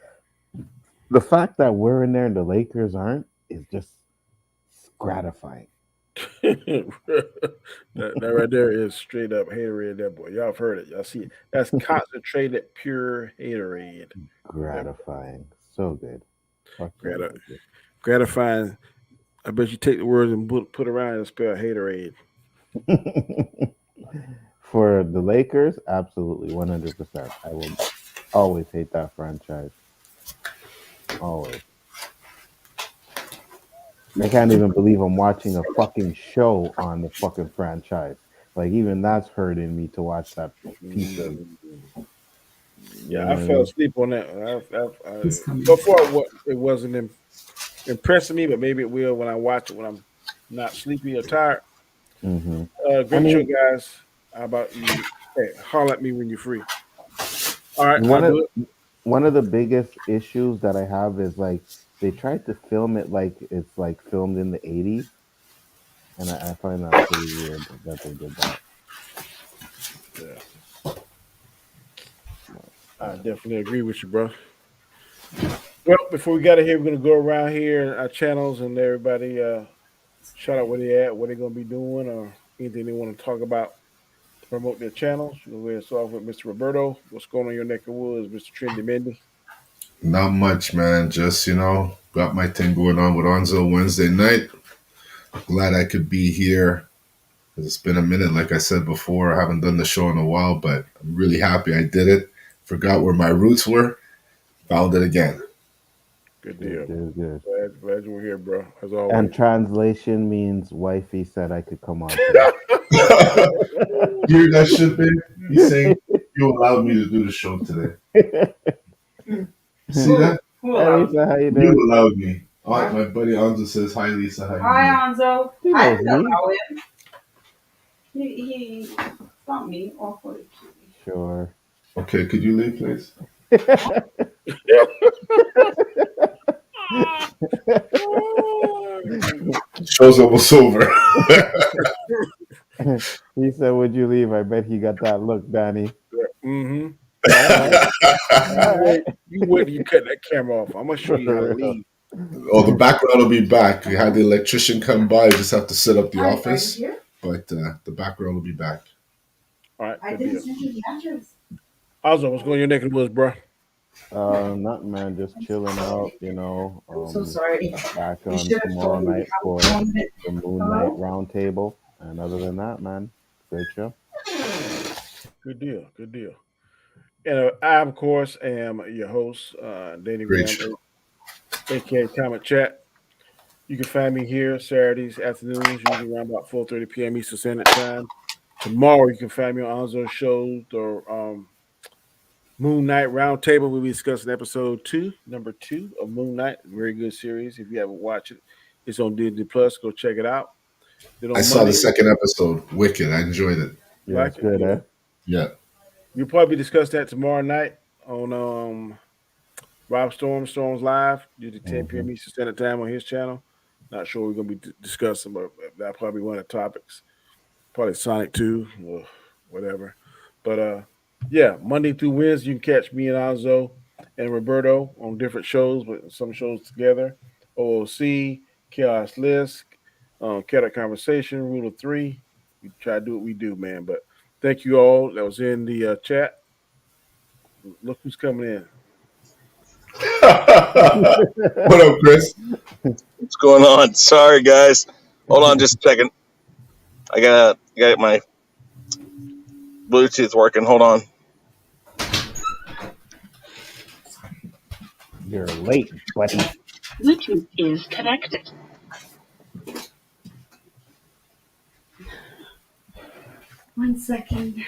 the fact that we're in there and the Lakers aren't is just gratifying. that right there is straight up haterade. That boy, y'all have heard it. Y'all see it. That's concentrated, pure haterade. Gratifying. So good. Fucking Grati- love it. Gratifying. I bet you take the words and put around and spell haterade. For the Lakers, absolutely 100%. I will always hate that franchise. Always. I can't even believe I'm watching a fucking show on the fucking franchise. Like even that's hurting me to watch that piece of. Mm, You know yeah, I what I fell mean? asleep on that. He's coming. So far, it wasn't impressing me, but maybe it will when I watch it when I'm not sleepy or tired. Hmm. I Great show, mean, guys. How about you? Hey, holler at me when you're free. All right, I'll one of do it. one of the biggest issues that I have is like they tried to film it like it's like filmed in the '80s, and I find that pretty weird that they did that. Yeah, But, I definitely agree with you, bro. Well, before we got it here, we're gonna go around here our channels and everybody shout out where they at, what they're gonna be doing, or anything they want to talk about to promote their channels. We'll start off with Mr. Roberto. What's going on in your neck of woods, Mr. Trendy Mendy? Not much, man. Just, got my thing going on with Onzo Wednesday night. Glad I could be here. It's been a minute, like I said before. I haven't done the show in a while, but I'm really happy I did it. Forgot where my roots were. Found it again. Good Good, deal. good, good. Glad you were here, bro. As And always. translation means wifey said I could come on today. Hear that shit, babe? He's saying you allowed me to do the show today. See that? Who Hey allowed you? Lisa, how you You doing? allowed me. All right, my buddy Anzo says hi, Lisa. How you Hi, doing? Anzo. He I knows didn't me. allow him. He not me or for the kitty. Sure. Okay, could you leave, please? Show's almost over. He said, "Would you leave?" I bet he got that look, Danny. Mm-hmm. All right, all right. You wait till you cut that camera off. I'm gonna show you how to For real. leave. Oh, the background will be back. We had the electrician come by. You just have to set up the Are you office, here? but the background will be back. All right, I good didn't deal. send you the address. Also, what's going on in your neck of the woods, bro? Nothing, man. Just I'm chilling sorry. out. I'm so sorry. Back You on should have tomorrow told me night I for was on it. the Moon Night Hello? Roundtable. And other than that, man, great show. Good deal. Good deal. And I, of course, am your host, Danny Great Graham, show. aka Comic Chat. You can find me here Saturdays afternoons, usually around about 4:30 p.m. Eastern Standard Time. Tomorrow, you can find me on Anzo's show, the Moon Knight Roundtable. We'll be discussing episode number two of Moon Knight. Very good series. If you haven't watched it, it's on Disney Plus. Go check it out. Then I on saw the Monday, second episode. Wicked. I enjoyed it. you Yeah, like it's it? good, eh? Good. Yeah. We'll probably discuss that tomorrow night on Rob Storm's live, usually 10 Hmm. p.m. Eastern Standard Time on his channel. Not sure we're going to be discussing, but that'll probably be one of the topics. Probably Sonic 2 or whatever. But yeah, Monday through Wednesday, you can catch me and Anzo and Roberto on different shows, but some shows together. OOC, Chaos List, Cat Conversation, Rule of Three. We try to do what we do, man. But thank you all that was in the chat. Look who's coming in. What up, Chris? What's going on? Sorry, guys. Hold on just a second. I got my Bluetooth working. Hold on. You're late, buddy. Bluetooth is connected. One second.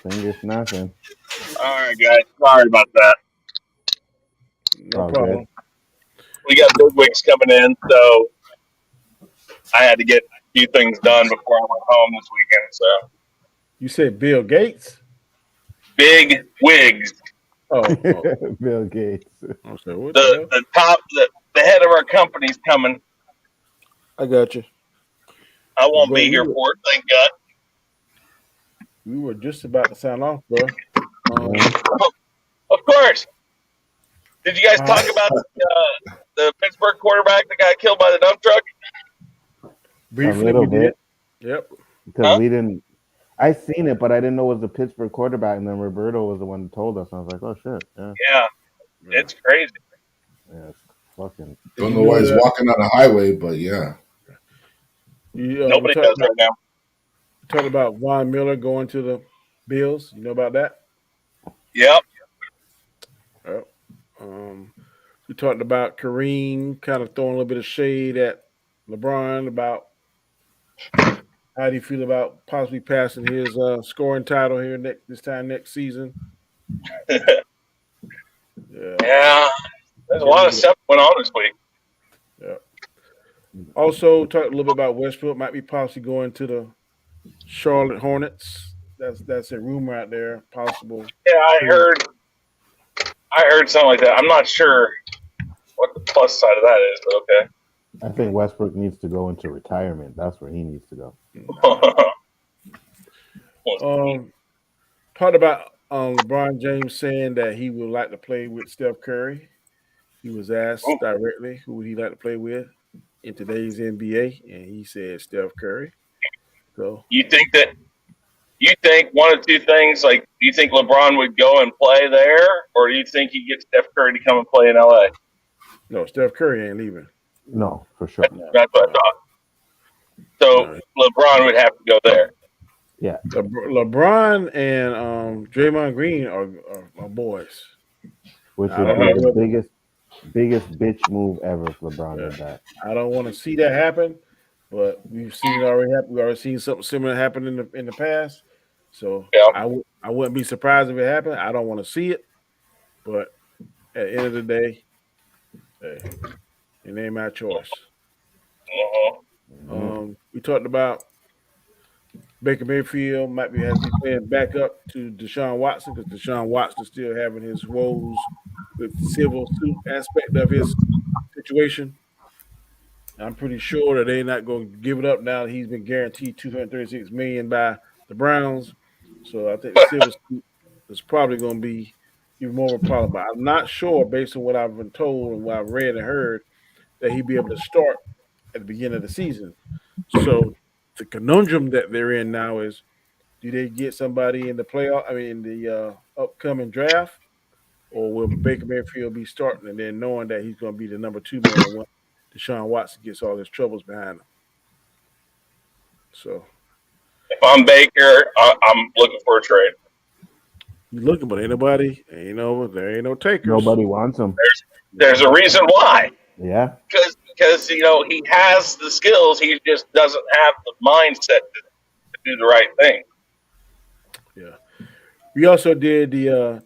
Finger snapping. All right, guys. Sorry about that. No All good. problem. We got big wigs coming in, so I had to get a few things done before I went home this weekend. So You said Bill Gates? big wigs. Oh, Bill Gates. I said, what the hell? The head of our company's coming. I got you. I won't Bro, be here for it. Thank God. we were just about to sign off, bro. Of course. Did you guys Uh, talk about the Pittsburgh quarterback that got killed by the dump truck? briefly, little we did. bit. Yep. Because Huh? we didn't. I seen it, but I didn't know it was the Pittsburgh quarterback. And then Roberto was the one that told us. And I was like, oh shit, yeah, Yeah, it's crazy. yeah, it's fucking. Did Don't you know why he's that? walking on a highway, but yeah. We Nobody does right now. talked about Von Miller going to the Bills. You know about that? Yep. Yep. We talked about Kareem kind of throwing a little bit of shade at LeBron about how do you feel about possibly passing his scoring title here this time next season. Yeah. Yeah. There's a lot of stuff went on this week. Yeah. Also, talked a little bit about Westbrook might be possibly going to the Charlotte Hornets. That's a rumor out there. Possible. Yeah, I heard something like that. I'm not sure what the plus side of that is, but I think Westbrook needs to go into retirement. That's where he needs to go. okay. Talked about LeBron James saying that he would like to play with Steph Curry. He was asked directly who would he like to play with in today's NBA, and he said Steph Curry. So You think that you think one of two things? Like, do you think LeBron would go and play there, or do you think he'd get Steph Curry to come and play in LA? No, Steph Curry ain't leaving. No, for sure. No, That's what I no, thought. So no. LeBron would have to go there. Yeah. LeBron and Draymond Green are boys. Which I would don't be know the whether. biggest bitch move ever if LeBron Yeah, did that. I don't want to see that happen, but we've seen it already happen. We've already seen something similar happen in the past. So Yeah. I wouldn't be surprised if it happened. I don't want to see it, but at the end of the day, hey, it ain't my choice. Uh-huh. Hmm. We talked about Baker Mayfield might be has to be playing back up to Deshaun Watson because Deshaun Watson is still having his woes with the civil suit aspect of his situation. I'm pretty sure that they're not going to give it up now that he's been guaranteed 236 million by the Browns. So I think the civil suit is probably going to be even more of a problem. But I'm not sure, based on what I've been told and what I've read and heard, that he'd be able to start at the beginning of the season. So the conundrum that they're in now is: do they get somebody in the playoff? I mean, in the upcoming draft, or will Baker Mayfield be starting and then knowing that he's going to be the number 2 man when Deshaun Watson gets all his troubles behind him? So If I'm Baker, I'm looking for a trade. you looking, but ain't nobody, there ain't no takers. Nobody wants him. There's a reason why. Yeah. Because he has the skills, he just doesn't have the mindset to do the right thing. Yeah. We also did the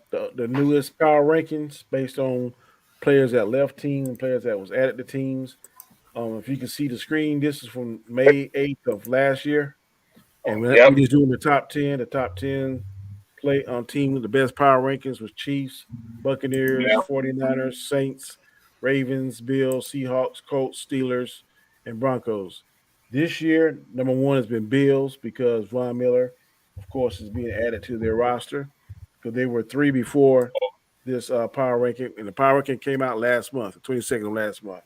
newest power rankings based on players that left teams and players that was added to teams. If you can see the screen, this is from May 8th of last year. And we Yep. just doing the top 10. The top 10 play on team with the best power rankings was Chiefs, Buccaneers, Yeah. 49ers, Saints, Ravens, Bills, Seahawks, Colts, Steelers, and Broncos. This year, number one has been Bills because Von Miller, of course, is being added to their roster because they were three before this power ranking, and the power ranking came out last month, the 22nd of last month.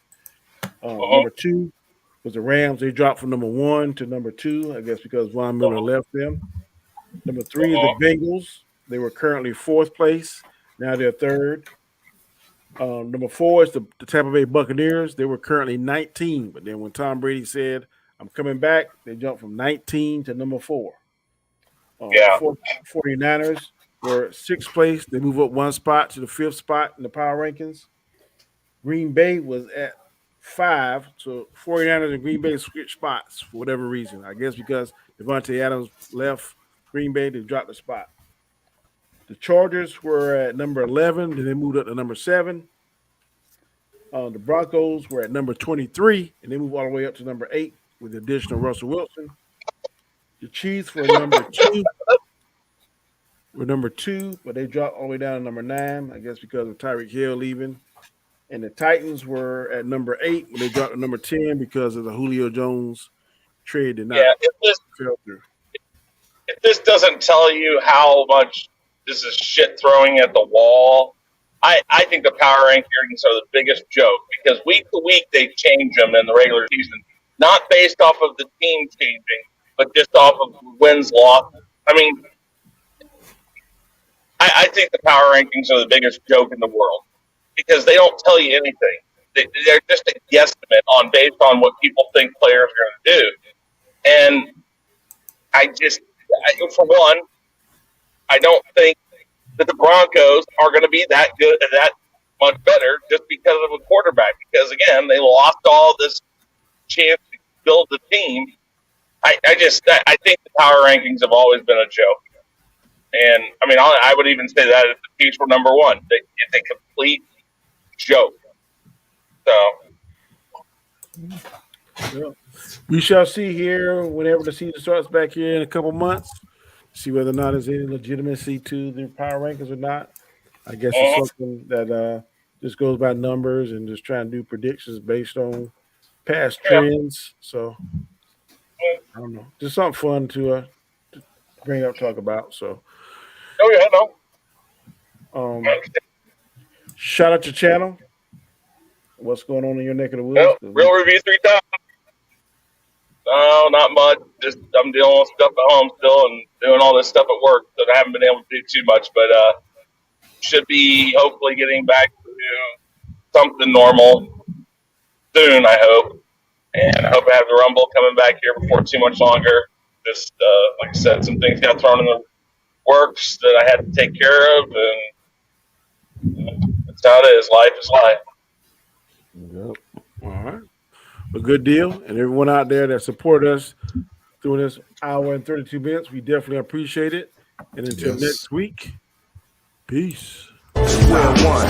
Uh-huh. Number two was the Rams. They dropped from number one to number two, I guess because Von Miller Uh-huh. left them. Number three is the Uh-huh. Bengals. They were currently fourth place. Now they're third. Number four is the Tampa Bay Buccaneers. They were currently 19, but then when Tom Brady said, "I'm coming back," they jumped from 19 to number four. The Yeah. 49ers were sixth place. They move up one spot to the fifth spot in the power rankings. Green Bay was at five, so 49ers and Green Bay switched spots for whatever reason. I guess because Devontae Adams left Green Bay to drop the spot. The Chargers were at number 11, then they moved up to number seven. The Broncos were at number 23, and they moved all the way up to number eight with the addition of Russell Wilson. The Chiefs were number two, but they dropped all the way down to number nine, I guess because of Tyreek Hill leaving. And the Titans were at number eight, but they dropped to number 10 because of the Julio Jones trade did not Yeah. fell through. If this doesn't tell you how much this is shit throwing at the wall, I think the power rankings are the biggest joke because week to week they change them in the regular season, not based off of the team changing, but just off of wins, losses. I mean, I think the power rankings are the biggest joke in the world because they don't tell you anything. They're just a guesstimate on based on what people think players are going to do. And for one, I don't think that the Broncos are going to be that good, that much better, just because of a quarterback. Because again, they lost all this chance to build the team. I think the power rankings have always been a joke. And I mean, I would even say that if the Chiefs were number one, it's a complete joke. So Well, we shall see here whenever the season starts back here in a couple months. See whether or not there's any legitimacy to the power rankings or not. I guess it's uh, something that just goes by numbers and just trying to do predictions based on past yeah, trends. So I don't know, just something fun to bring up, talk about. So oh yeah, no, um, shout out your channel. What's going on in your neck of the woods? no, 'Cause real review 3 times. No, not much. Just I'm dealing with stuff at home still and doing all this stuff at work that I haven't been able to do too much. But should be hopefully getting back to something normal soon. I hope, and I hope I have the Rumble coming back here before too much longer. Just like I said, some things got thrown in the works that I had to take care of, and that's how it is. Life is life. Yep. All right. A good deal. And everyone out there that support us through this hour and 32 minutes, we definitely appreciate it. And until Yes. next week, peace. Square one.